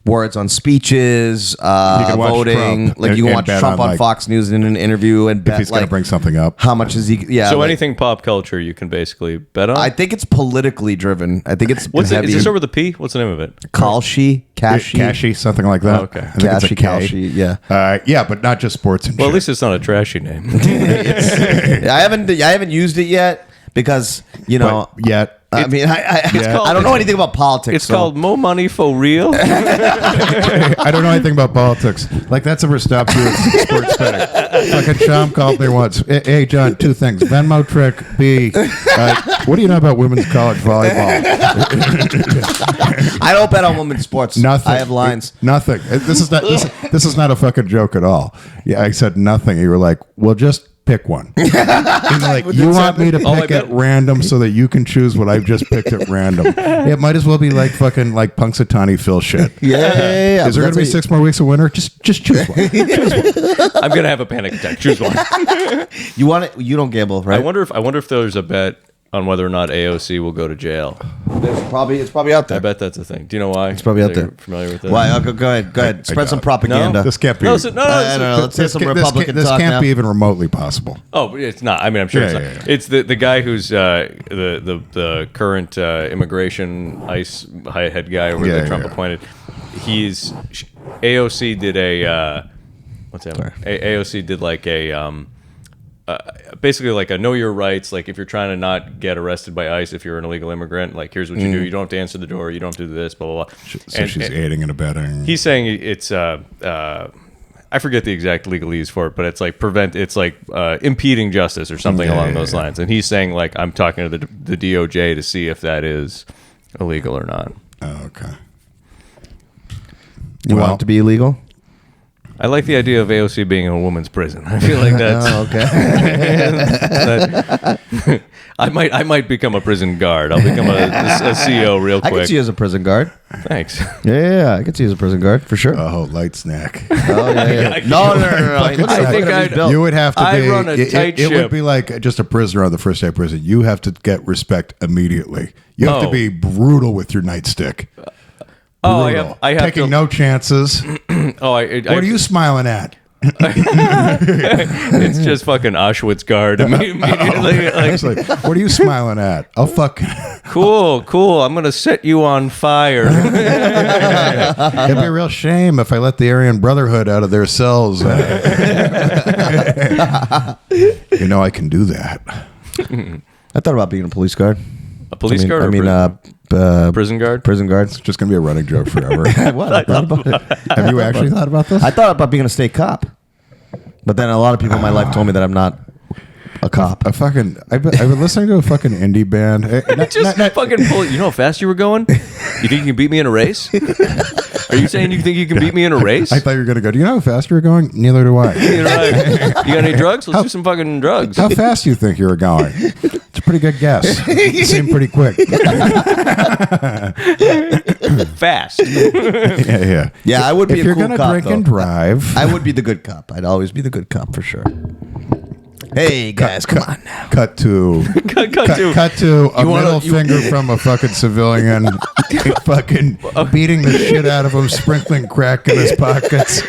words on speeches, can watch voting. Trump like and- you can and watch bet Trump on, on like, Fox News in an interview and If bet he's going to like bring something up. how much is he? Yeah. So like, anything pop culture you can basically bet on. I think it's politically driven. I think it's What's it? heavy. Is this over the P? What's the name of it? Kashi, Cashy, something like that. Oh, okay. I think it's a K. Kashi, yeah. Yeah, but not just sports and Well, at shit. least it's not a trashy name. I haven't used it yet because But yet. I mean, called- I don't know anything about politics. It's called Mo Money for Real. I don't know anything about politics. Like, that's ever stopped you at sports betting. Fucking Sham called me once. Hey, John, two things. Venmo trick. B, what do you know about women's college volleyball? I don't bet on women's sports. Nothing. I have lines. Nothing. This is not a fucking joke at all. Yeah, I said nothing. You were like, well, just pick one. And like, you want me to pick at random so that you can choose what I've just picked at random. It might as well be like fucking like Punxsutawney Phil shit. Yeah. Is there going to be 6 more weeks of winter? Just choose one. I'm gonna have a panic attack. Choose one. You want it? You don't gamble, right? I wonder if there's a bet on whether or not AOC will go to jail. It's probably out there. I bet that's a thing. Do you know why? It's probably out there. Familiar with that? Why? Go ahead. Spread some propaganda. This can't be. No, no. I don't know. Let's hear some Republican This talk can't now. be even remotely possible. Oh, it's not. I mean, I'm sure Yeah, it's not. yeah, yeah. It's the guy who's the current immigration ICE head guy over Yeah, that Trump yeah. appointed. He's AOC did a what's that? AOC did like a basically like a know your rights. Like if you're trying to not get arrested by ICE, if you're an illegal immigrant, like here's what you do. You don't have to answer the door. You don't have to do this. Blah blah blah. So she's aiding and abetting. He's saying it's I forget the exact legalese for it, but it's like impeding justice or something along those lines. And he's saying like I'm talking to the DOJ to see if that is illegal or not. Oh, okay. You want it to be illegal? I like the idea of AOC being in a woman's prison. I feel like that's Oh, okay. that, I might become a prison guard. I'll become a CEO real I quick. could see you as a prison guard. Thanks. Yeah, I could see you as a prison guard for sure. Oh, light snack. Oh yeah. No. He looks I like think whatever he's I'd- built. You would have to I be. run a tight it ship. would be like just a prisoner on the first day of prison. You have to get respect immediately. You have to Oh. be brutal with your nightstick. Oh, Brutal. I have taking to, no chances. Oh, What are you smiling at? It's just fucking Auschwitz guard immediately. It's Like, like, what are you smiling at? Oh, fuck. cool. I'm gonna set you on fire. It'd be a real shame if I let the Aryan Brotherhood out of their cells. You know, I can do that. I thought about being a police guard. A police guard? I or mean, prison guard? prison guards. It's just going to be a running joke forever. What? I thought about it. Have you actually thought about this? I thought about being a state cop, but then a lot of people in my life told me that I'm not a cop. I've been listening to a fucking indie band. Just fucking pull. You know how fast you were going? You think you can beat me in a race? Are you saying you think you can beat me in a race? I thought you were going to go, do you know how fast you were going? Neither do I. You got any drugs? Let's do some fucking drugs. How fast do you think you were going? It's a pretty good guess. You seem pretty quick. Fast. Yeah. Yeah, I would be If a you're cool gonna cop, drink though. and drive, I would be the good cop. I'd always be the good cop for sure. Hey guys, come on now. cut to Cut to a wanna- middle finger from a fucking civilian, fucking beating the shit out of him, sprinkling crack in his pockets.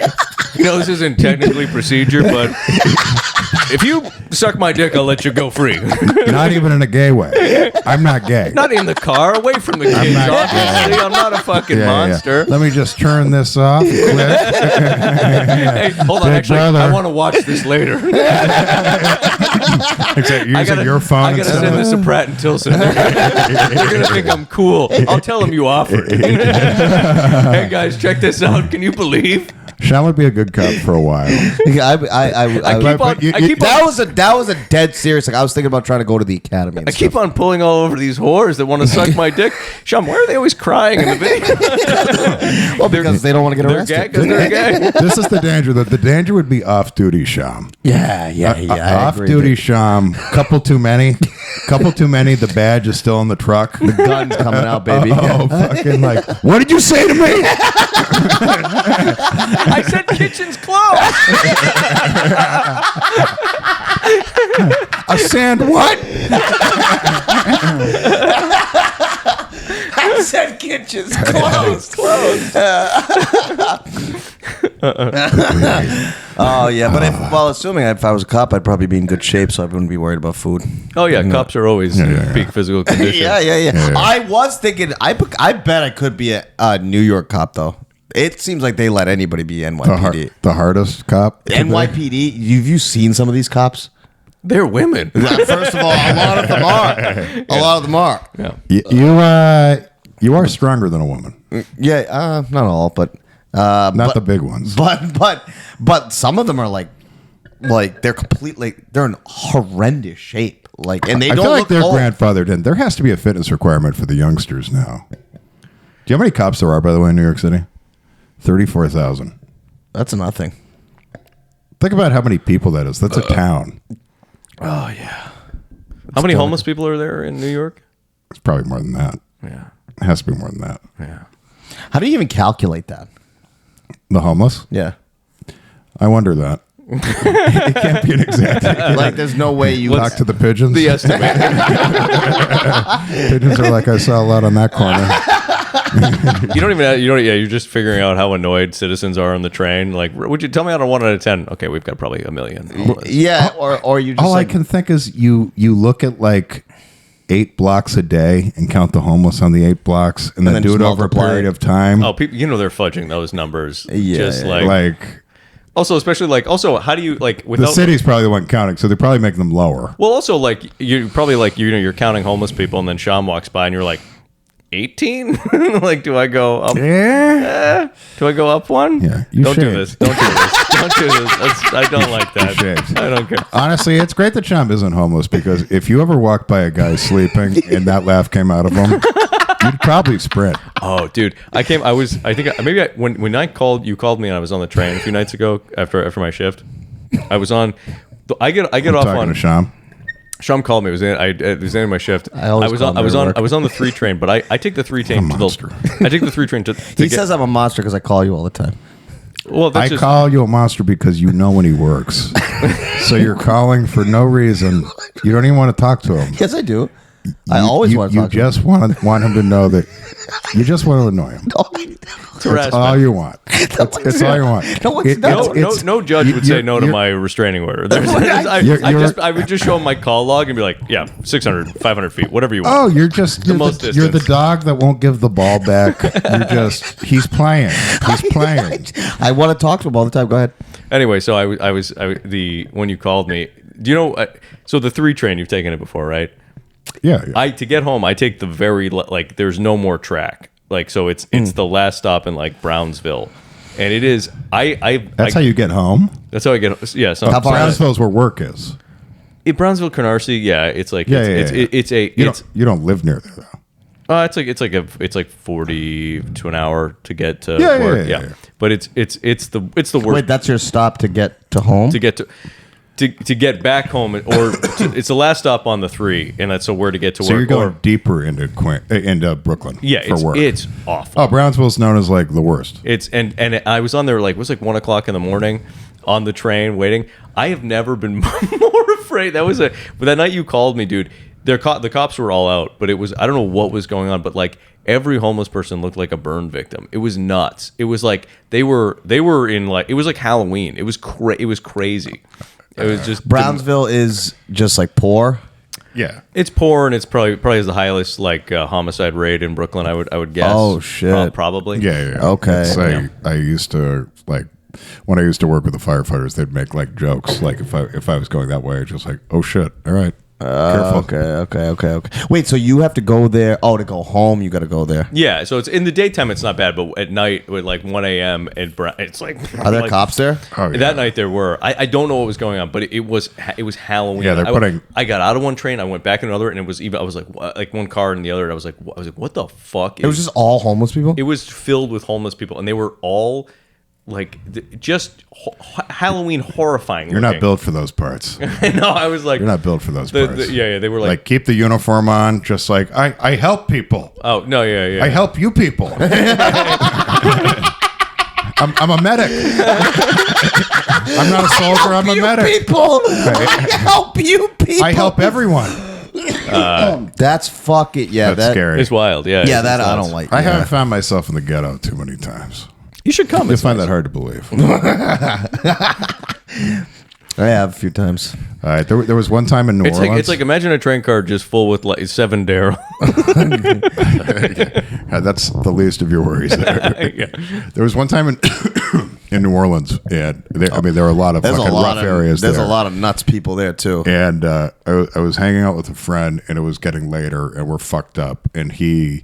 You know, this isn't technically procedure, but if you suck my dick, I'll let you go free. Not even in a gay way. I'm not gay. Not in the car, away from the kids, not- obviously. I'm not a fucking monster. Let me just turn this off. Quick. Hey, hold on. Big Actually, brother. I want to watch this later. Except using your phone I gotta instead send of this to Pratt and Tilson. You're gonna think I'm cool. I'll tell them you offered. Hey guys, check this out. Can you believe? Sean would be a good cop for a while. Yeah, I keep on. that was a dead serious. Like I was thinking about trying to go to the academy. And I keep on pulling all over these whores that want to suck my dick. Sean, why are they always crying in the video? well, because they don't want to get They're arrested. gay. 'Cause they're gay. This is the danger. The danger would be off-duty Sham. Yeah. Off-duty Sham. Couple too many. The badge is still in the truck. The gun's coming out, baby. Oh, fucking like, what did you say to me? I said kitchen's closed. A sand what? kitchen's closed. Oh yeah, but assuming if I was a cop, I'd probably be in good shape, so I wouldn't be worried about food. Oh yeah, cops are always in peak physical condition. Yeah. I was thinking, I bet I could be a New York cop though. It seems like they let anybody be NYPD. The hardest cop. NYPD. Have you seen some of these cops? They're women. First of all, a lot of them are. A lot of them are. Yeah. You are stronger than a woman. Yeah, not all, but not the big ones. But some of them are like they're completely they're in horrendous shape. And they I don't feel like look they're old. grandfathered in. There has to be a fitness requirement for the youngsters now. Do you know how many cops there are, by the way, in New York City? 34,000. That's nothing. Think about how many people that is. That's a town. Oh yeah. How many homeless people are there in New York? It's probably more than that. Yeah. It has to be more than that. Yeah. How do you even calculate that? The homeless? Yeah. I wonder that. It can't be an exact. There's no way you Talk to the pigeons. The estimate. Pigeons are like, I saw a lot on that corner. You're just figuring out how annoyed citizens are on the train. Like, would you tell me out of 1 out of 10? Okay, we've got probably 1 million. homeless. Yeah, or you just All I can think is you look at 8 blocks a day and count the homeless on the 8 blocks and then do just it over a multiply period it. of time. Oh, people, they're fudging those numbers. Yeah, Just yeah. also, especially how do you The without city's probably the one counting, so they're probably making them lower. Well, also you probably you're counting homeless people, and then Sean walks by, and you're like, 18? Do I go up? Yeah. Do I go up one? Yeah, Don't do this. Don't do this. Don't do this. I don't like that. shaved. I don't care. Honestly, it's great that Chum isn't homeless because if you ever walked by a guy sleeping and that laugh came out of him, you'd probably sprint. Oh, dude, when you called me and I was on the train a few nights ago after my shift. I was on. I get off Talking on. to Sham. Sham called me. It was the end of my shift. I was on the 3 train, but I take the 3 train to monster. I take the 3 train to. He says I'm a monster because I call you all the time. Well, that's I call you a monster because you know when he works. So you're calling for no reason. You don't even want to talk to him. Yes, I do. I always want to talk to him. You just want him to know that you just want to annoy him. That's all you want. It's all you want. No judge would say no to my restraining order. I would just show him my call log and be like, yeah, 600, 500 feet, whatever you want. Oh, you're the dog that won't give the ball back. He's playing. He's playing. I want to talk to him all the time. Go ahead. Anyway, so when you called me, do you know? So the 3 train, you've taken it before, right? Yeah. To get home, I take the very there's no more track. So it's the last stop in Brownsville, and it is That's how you get home. That's how I get. Yeah, so Brownsville's where work is. Brownsville, Canarsie. Yeah, it's You don't live near there though. It's like 40 to an hour to get to Yeah, work. yeah. But it's the worst. Wait, that's your stop to get to home? To get back home, it's the last stop on the 3, and that's where to get to work. So you're going deeper into Brooklyn. Yeah, for work. It's awful. Oh, Brownsville's known as the worst. It's and I was on there it was 1 o'clock in the morning on the train waiting. I have never been more afraid. But that night you called me, dude. The cops were all out, but it was I don't know what was going on, but every homeless person looked like a burn victim. It was nuts. It was they were in it was like Halloween. It was crazy. It was just Brownsville is just poor. Yeah, it's poor, and it's probably has the highest homicide rate in Brooklyn. I would guess. Oh shit! Probably. Yeah. Okay. I used to when I used to work with the firefighters, they'd make jokes if I was going that way, just oh shit, all right. Careful. Okay. Wait, so you have to go there? Oh, to go home, you got to go there. Yeah, so it's in the daytime, it's not bad, but at night, with 1 a.m., it's Are there cops there? Oh, yeah. That night there were. I don't know what was going on, but it was Halloween. Yeah, they're putting. I got out of one train, I went back in another, and it was even. I was one car in the other, and I was like, what the fuck? It was just all homeless people. It was filled with homeless people, and they were all. Just Halloween horrifying. You're not built for those parts. No, I was like, you're not built for those parts. Yeah, they were keep the uniform on. Just I help people. Oh no, yeah. I help you people. I'm a medic. I'm not a soldier. I'm a medic. People. I help you people. I help everyone. That's fucking That's scary. It's wild. Yeah. Yeah, it's that I nuts. don't like. I yeah. haven't found myself in the ghetto too many times. You should come. I It's find nice. that hard to believe. I have a few times. All right, there was one time in New It's Orleans. like, imagine a train car just full with like 7 Daryl. That's the least of your worries. Yeah. There was one time in in New Orleans, and there were a lot of There's fucking a lot rough of areas. There's there. a lot of nuts people there too. And I was hanging out with a friend, and it was getting later, and we're fucked up. And he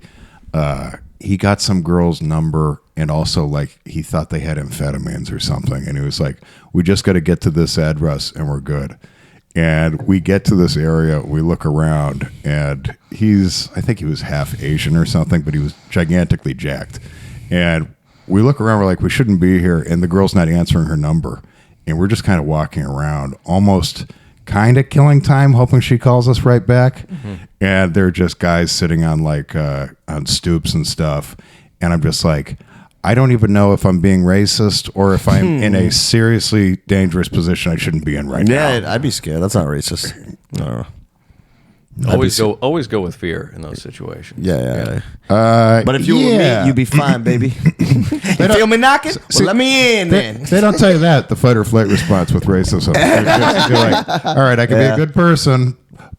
got some girl's number, and also like he thought they had amphetamines or something, and he was like, "We just got to get to this address, and we're good." And we get to this area, we look around, and I think he was half Asian or something, but he was gigantically jacked. And we look around, we're like, we shouldn't be here, and the girl's not answering her number. And we're just kind of walking around, almost kind of killing time, hoping she calls us right back. Mm-hmm. And they're just guys sitting on like on stoops and stuff. And I'm just like, I don't even know if I'm being racist or if I'm in a seriously dangerous position I shouldn't be in right now. Yeah, I'd be scared. That's not racist. No. Always go with fear in those situations. Yeah. But But if you were me, you'd be fine, baby. You feel me knocking? Well, let me in then. They don't tell you that, the fight or flight response with racism. You're like, all right, I can be a good person,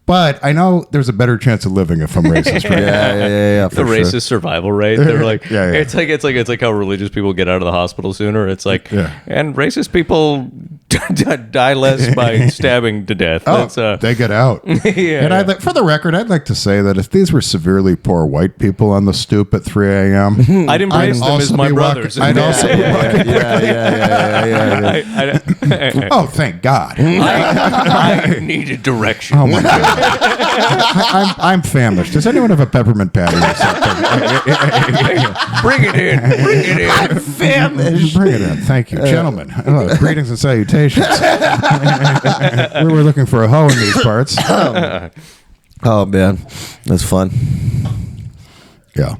but I know there's a better chance of living if I'm racist. Right? Yeah. The racist survival rate. They're like, Yeah. It's like how religious people get out of the hospital sooner. It's like, Yeah. and racist people die less by stabbing to death. Oh, That's, they get out. Yeah. And for the record, I'd like to say that if these were severely poor white people on the stoop at 3 a.m., I'd embrace them as my brothers. I'd also be walking. Yeah. Oh, thank God. I needed direction. Oh my God. I'm famished. Does anyone have a peppermint patty or something? Bring it in. Bring it in. I'm famished. Bring it in. Thank you. Gentlemen, greetings and salutations. We were looking for a hoe in these parts. Oh man, that's fun. Yeah.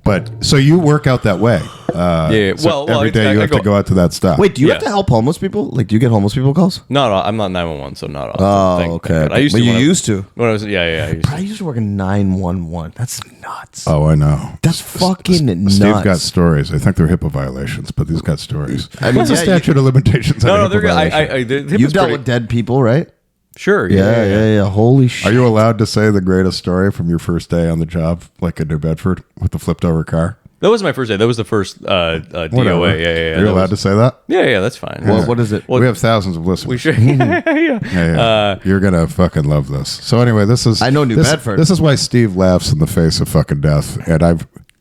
But so you work out that way. Yeah. So Well, every day you have to go out to that stop. Wait, do you have Yeah. to help homeless people? Like, do you get homeless people calls? No, I'm not 911, so not often. Oh, Thank okay. God. I used But to. you when I- used to. When I was, yeah. I used to work in 911. That's nuts. Oh, I know. That's fucking nuts. Steve got stories. I think they're HIPAA violations, but he's got stories. I mean, What's the yeah, statute of limitations? No, on no, HIPAA they're good. violation? You've dealt with dead people, right? Sure. Yeah. Holy shit. Are you allowed to say the greatest story from your first day on the job, like in New Bedford, with the flipped over car? That was my first day. That was the first DOA. Whatever. Yeah. Are you allowed to say that? Yeah, that's fine. What is it? Well, We have thousands of listeners. we should. Yeah. You're gonna fucking love this. So anyway, this is I know New Bedford. This is why Steve laughs in the face of fucking death, and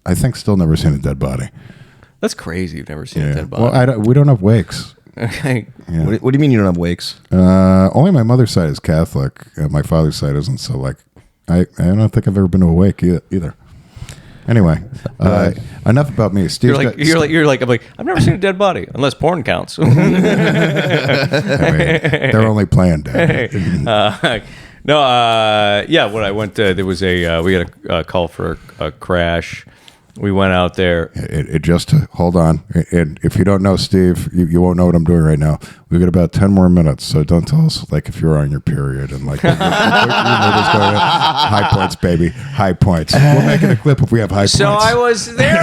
I think still never seen a dead body. That's crazy. You've never seen a Yeah. dead body. Well, we don't have wakes. Okay. Yeah. What do you mean you don't have wakes? Only my mother's side is Catholic, and my father's side isn't. So like, I don't think I've ever been to a wake either. Anyway, enough about me. Steve, You're like. I'm like. I've never seen a dead body unless porn counts. they're only playing dead. Yeah. When I went, there was we had a call for a crash. We went out there. It just hold on, and if you don't know Steve, you won't know what I'm doing right now. We got about 10 more minutes, so don't tell us like if you're on your period and like your motor's going in. High points, baby, high points. We'll make it a clip if we have high points. So I was there.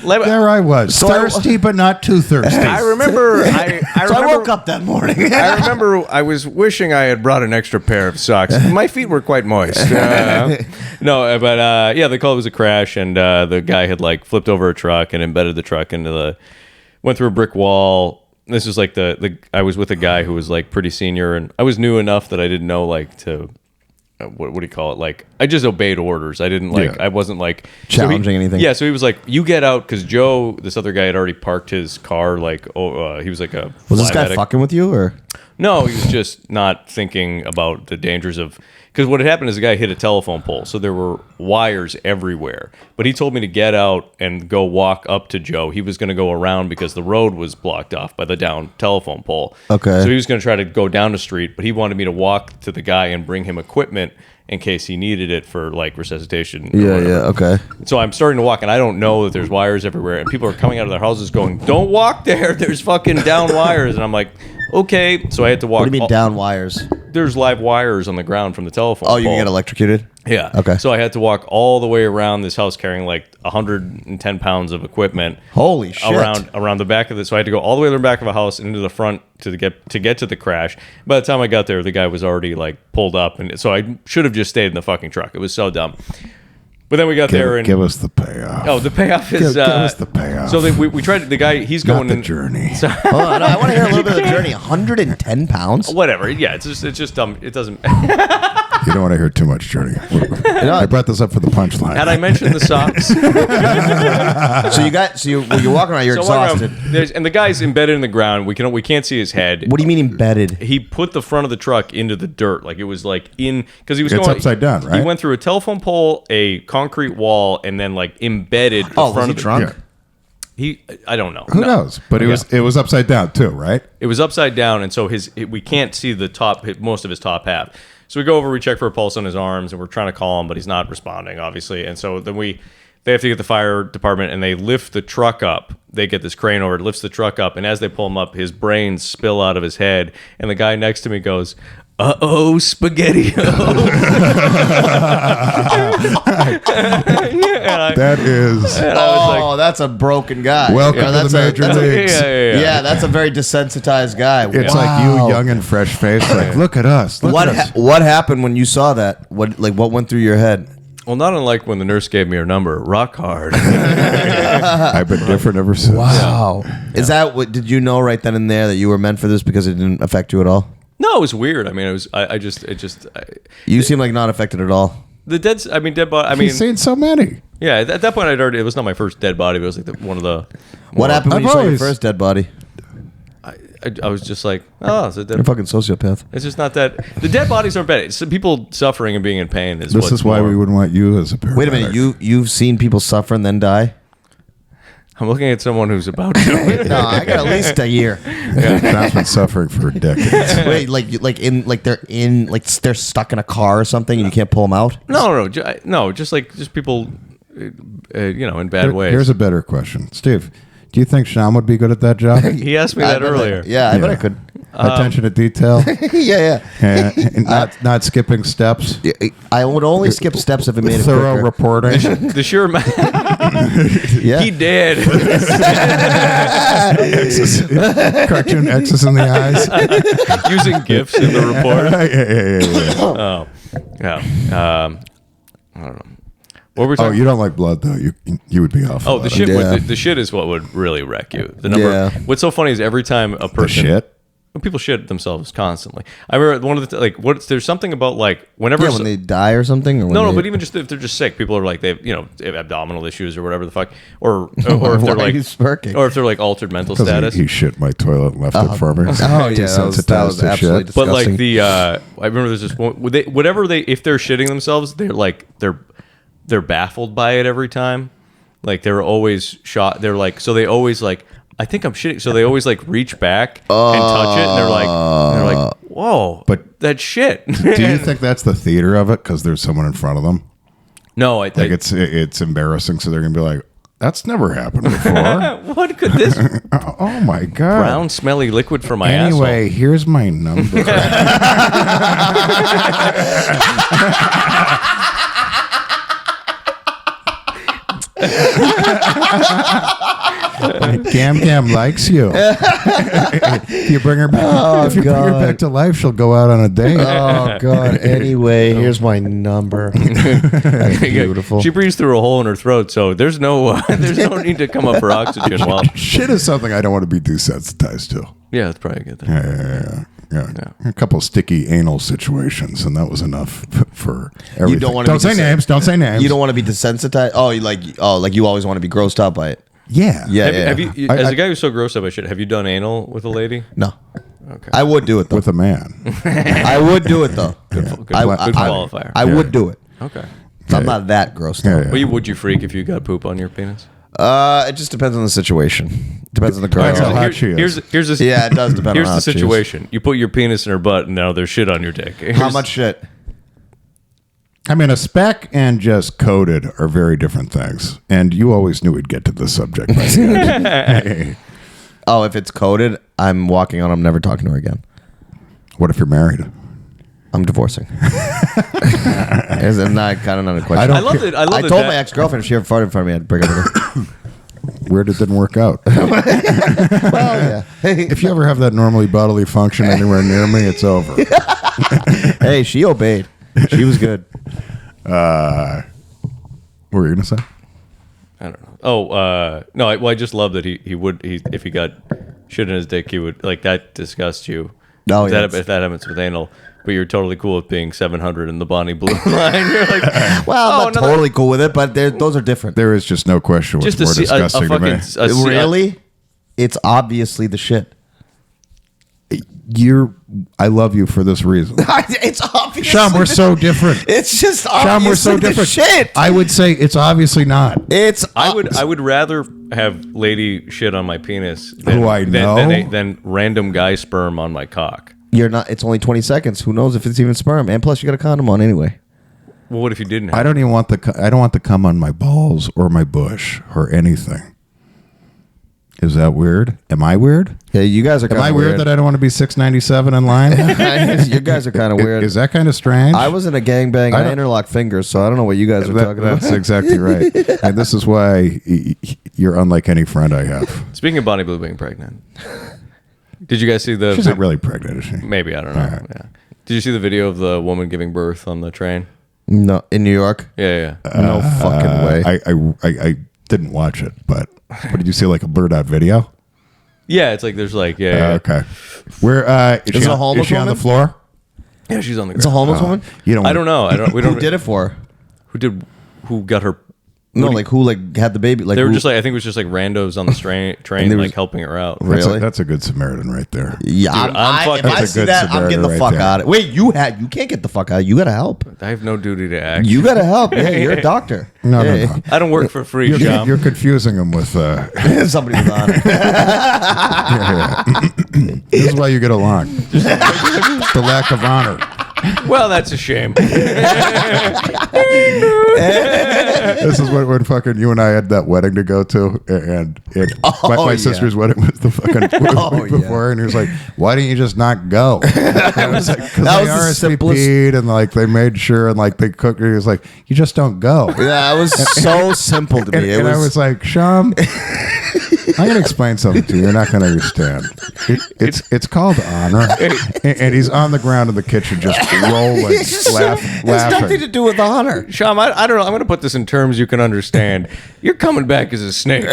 There I was, thirsty but not too thirsty. I remember. I woke up that morning. I remember I was wishing I had brought an extra pair of socks. My feet were quite moist. They called it was a crash, and the guy had like flipped over a truck and embedded the truck went through a brick wall. This was like I was with a guy who was like pretty senior, and I was new enough that I didn't know like to what do you call it? Like I just obeyed orders. I didn't I wasn't like challenging anything. Yeah, so he was like, "You get out," because Joe, this other guy, had already parked his car. Like, he was like a. Was this guy fucking with you or? No, he was just not thinking about the dangers of. Because what had happened is the guy hit a telephone pole, so there were wires everywhere. But he told me to get out and go walk up to Joe. He was going to go around because the road was blocked off by the down telephone pole. Okay. So he was going to try to go down the street, but he wanted me to walk to the guy and bring him equipment in case he needed it for like resuscitation. Or whatever. Okay. So I'm starting to walk, and I don't know that there's wires everywhere, and people are coming out of their houses going, "Don't walk there. There's fucking down wires." And I'm like, Okay, so I had to walk. What do you mean down wires? There's live wires on the ground from the telephone. Oh, you pole. can get electrocuted? Yeah. Okay. So I had to walk all the way around this house carrying like 110 pounds of equipment. Holy shit. Around the back of it. So I had to go all the way to the back of a house and into the front to get to the crash. By the time I got there, the guy was already like pulled up, and so I should have just stayed in the fucking truck. It was so dumb. But then we got there and give us the payoff. Oh, the payoff is give us the payoff. So we tried. The guy, he's Not going the in journey. Oh, no, I want to hear a little bit of the journey. 110 pounds? Whatever. Yeah, it's just dumb. It doesn't. You don't want to hear too much journey. I brought this up for the punchline. Had I mentioned the socks? You're walking around. You're exhausted. And the guy's embedded in the ground. We can't see his head. What do you mean embedded? He put the front of the truck into the dirt, like it was like in because he was It's going upside down, right? He went through a telephone pole, a concrete wall, and then like embedded the Oh, was front he of the drunk? Yeah. I don't know. Who knows? But it was upside down too, right? It was upside down, and so we can't see the top, most of his top half. So we go over, we check for a pulse on his arms, and we're trying to call him, but he's not responding, obviously. And so then they have to get the fire department, and they lift the truck up. They get this crane over, it lifts the truck up, and as they pull him up, his brains spill out of his head, and the guy next to me goes, "Uh-oh, spaghetti." That is. That's a broken guy. Welcome to the major leagues. Yeah, that's a very desensitized guy. It's like you, young and fresh faced. Like, look at us. What happened when you saw that? What went through your head? Well, not unlike when the nurse gave me her number, rock hard. I've been different ever since. Wow. Is that what? Did you know right then and there that you were meant for this because it didn't affect you at all? No, it was weird. I mean, it was. You seem like not affected at all. The dead body. I mean, He's seen so many. Yeah, at that point, I'd already. It was not my first dead body, but it was like one of the. What happened when you saw your first dead body? I was just like, oh, it's a dead. You're a fucking sociopath. It's just not that. The dead bodies aren't bad. It's people suffering and being in pain is. This is why we wouldn't want you as a paramedic. Wait a minute, you've seen people suffer and then die? I'm looking at someone who's about to. No, I got at least a year. John's been suffering for decades. Wait, they're stuck in a car or something and you can't pull them out? No, just people, in bad ways. Here's a better question, Steve. Do you think Sean would be good at that job? He asked me that earlier. I bet I could. Attention to detail. Yeah. And not skipping steps. I would only skip steps if it made it Thorough quicker. reporting. The sheer amount. Yeah. He did. Cartoon X's in the eyes. Using GIFs in the report. Yeah. Oh, yeah. I don't know. What were we talking? You don't like blood though. You would be awful. Oh, the shit. The shit is what would really wreck you. The number. Yeah. What's so funny is every time a person. The shit. People shit themselves constantly. I remember one of the there's something about like whenever when they die or something. Or when but even just if they're just sick, people are like they have abdominal issues or whatever the fuck, or if they're like or if they're like altered mental status. He shit my toilet and left it for me. Oh yeah, that was absolutely disgusting. But like I remember there's this one if they're shitting themselves, they're baffled by it every time. Like they're always shot. They're like they always like. I think I'm shitting. So they always like reach back and touch it, and they're like, "Whoa!" But that's shit. Do you think that's the theater of it because there's someone in front of them? No, I think it's embarrassing. So they're gonna be like, "That's never happened before." What could this? Oh my god! Brown, smelly liquid from my asshole. Anyway, here's my number. Gam likes you. If you bring her back, bring her back to life, she'll go out on a date. Oh god. Anyway, here's my number. That's beautiful. She breathes through a hole in her throat, so there's no need to come up for oxygen. Well, shit is something I don't want to be desensitized to. Yeah, that's probably a good thing. Yeah. A couple sticky anal situations, and that was enough for everything. You don't want to say names. Don't say names. You don't want to be desensitized. Like you always want to be grossed out by it. Yeah. Have you, as a guy who's so grossed out by shit, have you done anal with a lady? No. Okay. I would do it though. With a man. I would do it though. Good qualifier. I would do it. Okay. I'm not that grossed out. Well, would you freak if you got poop on your penis? It just depends on the situation. Depends on the girl. Depends on how hot she is. Here's the, yeah, it does depend on how Here's the hot she is. situation. You put your penis in her butt, and now there's shit on your dick. How much shit? I mean, a speck and just coated are very different things. And you always knew we'd get to this subject by the end. Oh, if it's coated, I'm walking on. I'm never talking to her again. What if you're married? I'm divorcing. Isn't that kind of not a question? I love it. I told my ex-girlfriend if she ever farted in front of me, I'd break up with her. Weird it didn't work out. Well, yeah. If you ever have that normally bodily function anywhere near me, it's over. Hey, she obeyed. She was good. What were you going to say? I don't know. Oh, no. I just love that he would if he got shit in his dick, he would like that disgusts you. Oh, if yeah. If that happens with anal, but you're totally cool with being 700 in the Bonnie Blue line. You're like, well, I'm not totally cool with it, but those are different. There is just no question what's just more to see disgusting to me. Really? It's obviously the shit. I love you for this reason. It's obviously Sean, we're so different. It's just Sean, obviously we're so different. shit. I would say it's obviously not. I would rather have lady shit on my penis Who I know? than random guy sperm on my cock. You're not. It's only 20 seconds. Who knows if it's even sperm? And plus, you got a condom on anyway. Well, what if you didn't? I don't even want I don't want the cum on my balls or my bush or anything. Is that weird? Am I weird? Yeah, you guys are Am kind I of weird that I don't want to be 697 in line? You guys are kind of weird. Is that kind of strange? I was in a gangbang. I interlocked fingers, so I don't know what you guys are talking about. That's exactly right. And this is why you're unlike any friend I have. Speaking of Bonnie Blue being pregnant, did you guys see the? She's not really pregnant, is she? Maybe, I don't know. Right. Yeah. Did you see the video of the woman giving birth on the train? No, in New York? Yeah. No fucking way. I didn't watch it, but what did you see? Like a blurred out video? Yeah, it's like there's like Okay. Where is it a homeless she on the woman? floor? Yeah, she's on the ground. It's a homeless woman? You don't. I don't know. We don't. Who did it for? Who got her? No, like who had the baby? Like They were who- just like I think it was just like randos on the train there was- like helping her out. Really? That's a good Samaritan right there. Yeah, Dude, if I That's a see good that, I'm getting the Samaritan fuck right there. out of it. Wait, you can't get the fuck out. You gotta help. I have no duty to act. You gotta help. Yeah, you're a doctor. No, Hey. no. I don't work for free, You're, Sean. you're confusing him with. Somebody was on it. This is why you get along. The lack of honor. Well, that's a shame. This is when fucking you and I had that wedding to go to, and my sister's wedding was the fucking week before, and he was like, "Why didn't you just not go?" I was like, "Because that they was the simplest- RSVP'd and like they made sure and like they cooked." He was like, "You just don't go." Yeah, it was so simple to me. And I was like, "Sham, I'm gonna explain something to you. You're not gonna understand. It's called honor." And he's on the ground in the kitchen just rolling, It's nothing laughing. to do with honor. Sean, I don't know. I'm going to put this in terms you can understand. You're coming back as a snake.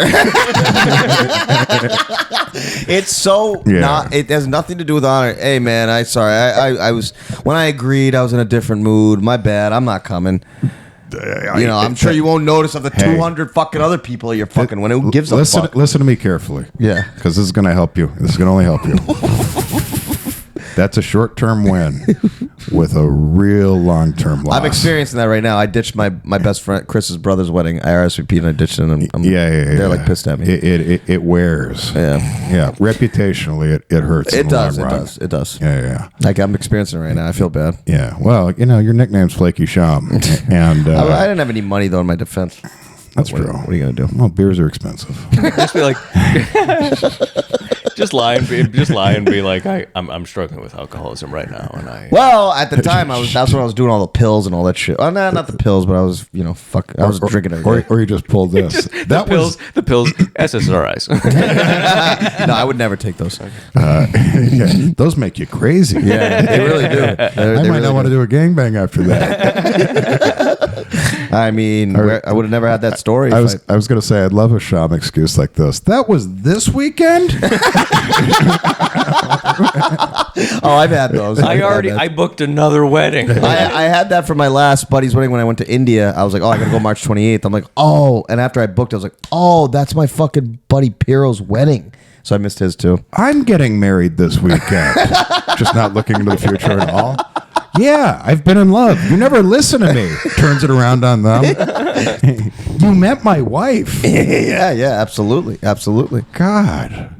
It's so not. It has nothing to do with honor. Hey, man, I was when I agreed. I was in a different mood. My bad. I'm not coming. I'm sure you won't notice of the 200 fucking other people you're fucking when. Who gives a fuck? Listen to me carefully. Yeah. Because this is going to help you. This is going to only help you. That's a short-term win with a real long-term loss. I'm experiencing that right now. I ditched my best friend Chris's brother's wedding. I RSVP'd and I ditched it. And they're like pissed at me. It wears. Yeah. Reputationally, it hurts. It in the does. long It run. does. It does. Yeah. Like I'm experiencing it right now. I feel bad. Yeah. Well, your nickname's Flaky Sham, and I didn't have any money though in my defense. that's What true. are you gonna do? Well, beers are expensive. Just be like, just lie and be like, I'm struggling with alcoholism right now, and Well, at the time, that's when I was doing all the pills and all that shit. Oh, no, not the pills, but I was, I was drinking every day. Or you just pulled this. the pills, SSRIs. No, I would never take those. Those make you crazy. Yeah, they really do. I might not want to do a gangbang after that. I mean, I would have never had that story. I was going to say, I'd love a Sham excuse like this. That was this weekend? I've had those. I booked another wedding. I had that for my last buddy's wedding when I went to India. I was like, I gotta go March 28th. I'm like, and after I booked, I was like, that's my fucking buddy Piro's wedding. So I missed his too. I'm getting married this weekend. Just not looking into the future at all. Yeah, I've been in love. You never listen to me. Turns it around on them. You met my wife. Yeah, absolutely. God.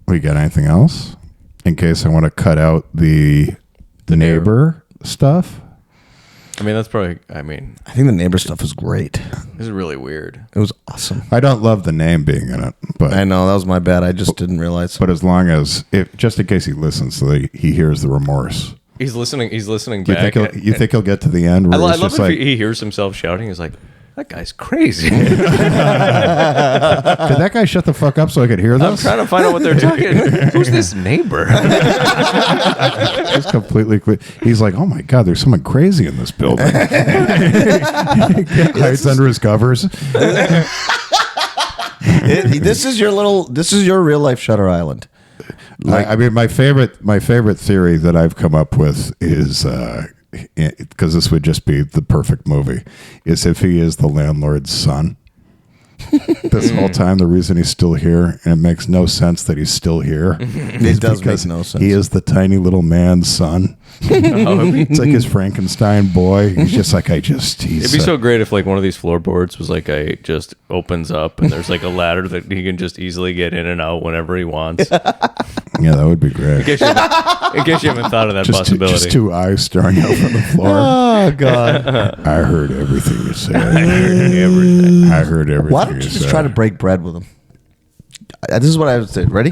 We got anything else? In case I want to cut out the neighbor stuff. I mean, that's probably. I mean, I think the neighbor stuff was great. this is really weird. It was awesome. I don't love the name being in it, but I know that was my bad. I just didn't realize. But as long as, just in case he listens, so that he hears the remorse. He's listening. He's listening You back. think he'll get to the end? Where I it's love just if like, he hears himself shouting. He's like, "That guy's crazy." did that guy shut the fuck up so I could hear I'm this? trying to find out what they're talking. Who's this neighbor? It's completely clear. He's like, oh my god, there's someone crazy in this building. Hides under his covers. This is your real life Shutter Island. I mean, my favorite theory that I've come up with is because this would just be the perfect movie, is if he is the landlord's son. This whole time, the reason he's still here, and it makes no sense that he's still here. It does make no sense. He is the tiny little man's son. It's like his Frankenstein boy. He's just like, he's It'd be so great if like one of these floorboards was like just opens up and there's like a ladder that he can just easily get in and out whenever he wants. Yeah, that would be great. In case you haven't thought of that possibility. Just two eyes staring out from the floor. Oh God! I heard everything you said. I heard everything. Why don't you just try to break bread with him? This is what I would say. Ready?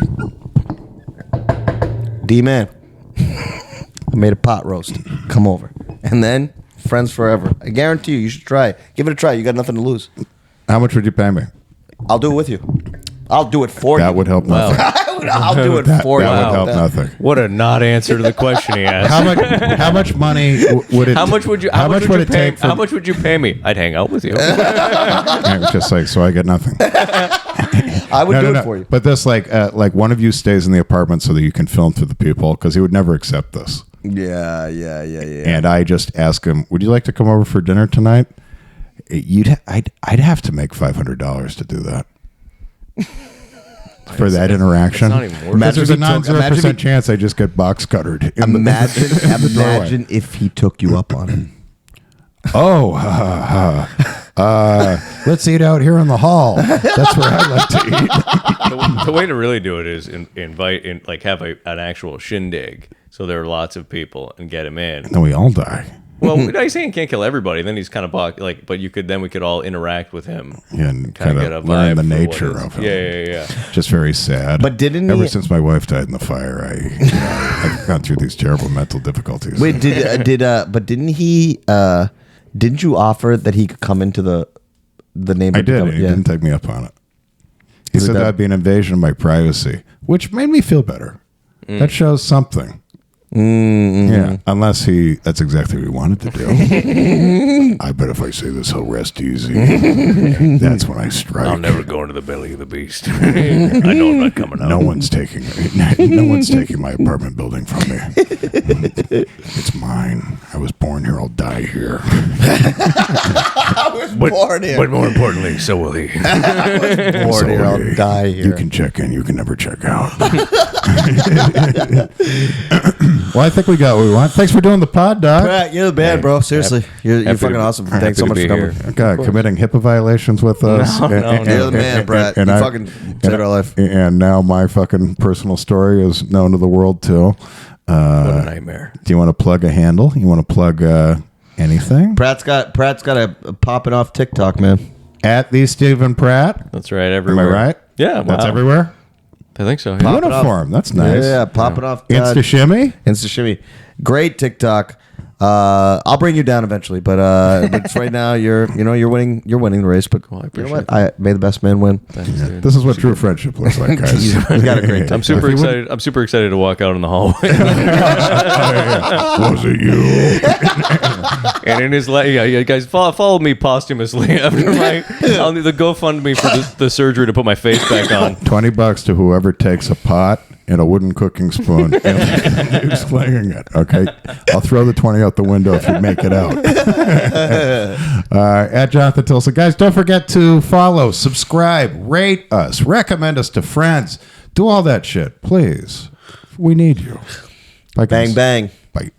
D-man, I made a pot roast. Come over, and then friends forever. I guarantee you should try it. Give it a try. You got nothing to lose. How much would you pay me? I'll do it with you. I'll do it for you. That would help nothing. I'll do it for you. That would help nothing. What a not answer to the question he asked. How much money would it? How much would you pay me? I'd hang out with you. Yeah, just like, so I get nothing. I would do it for you. But this, like one of you stays in the apartment so that you can film through the people, because he would never accept this. Yeah. And I just ask him, "Would you like to come over for dinner tonight?" I'd have to make $500 to do that. For that interaction, not even worth it. there's a 0% chance I just get box cuttered. Imagine if he took you up on it. Oh, let's eat out here in the hall. That's where I like to eat. The way to really do it is invite in, like have an actual shindig, so there are lots of people, and get him in. Then we all die. Well, he's saying can't kill everybody. Then he's kind of like, but we could all interact with him And kind kind of of learn the nature of him. Yeah. Just very sad. But ever since my wife died in the fire, I've gone through these terrible mental difficulties. Wait, didn't you offer that he could come into the neighborhood? I did. He didn't take me up on it. He said that'd be an invasion of my privacy, which made me feel better. That shows something. Mm-hmm. Yeah, unless that's exactly what he wanted to do. I bet if I say this, he'll rest easy. That's when I strike. I'll never go into the belly of the beast. I know I'm not coming out. No one's taking my apartment building from me. It's mine. I was born here. I'll die here. I was born here. But more importantly, so will he. I was born here. I'll die here. You can check in. You can never check out. Well, I think we got what we want. Thanks for doing the pod, Doc. Pratt, you're the bad, bro. Seriously. You're fucking awesome. Thanks so much for coming. God, committing HIPAA violations with us. You're the man, Pratt. You fucking saved our life. And now my fucking personal story is known to the world, too. What a nightmare. Do you want to plug a handle? You want to plug anything? Pratt's got a popping off TikTok, man. At the Stephen Pratt. That's right. Everywhere. Am I right? Yeah. That's everywhere? I think so. Yeah. Uniform. That's nice. Yeah, popping off. Insta shimmy. Insta shimmy. Great TikTok. I'll bring you down eventually, but right now you're winning the race. But I you know what? May the best man win. Thanks, dude. This is what true friendship looks like, guys. You got a great time. I'm super excited. I'm super excited to walk out in the hallway. Was it you? And in his you guys follow me posthumously after I'll need the GoFundMe for the surgery to put my face back on. $20 to whoever takes a pot and a wooden cooking spoon and explaining it. Okay, I'll throw the 20 out the window if you make it out. At Jonathan Tilson, guys, don't forget to follow, subscribe, rate us, recommend us to friends, do all that shit, please. We need you. Bye, guys. Bang bang. Bye.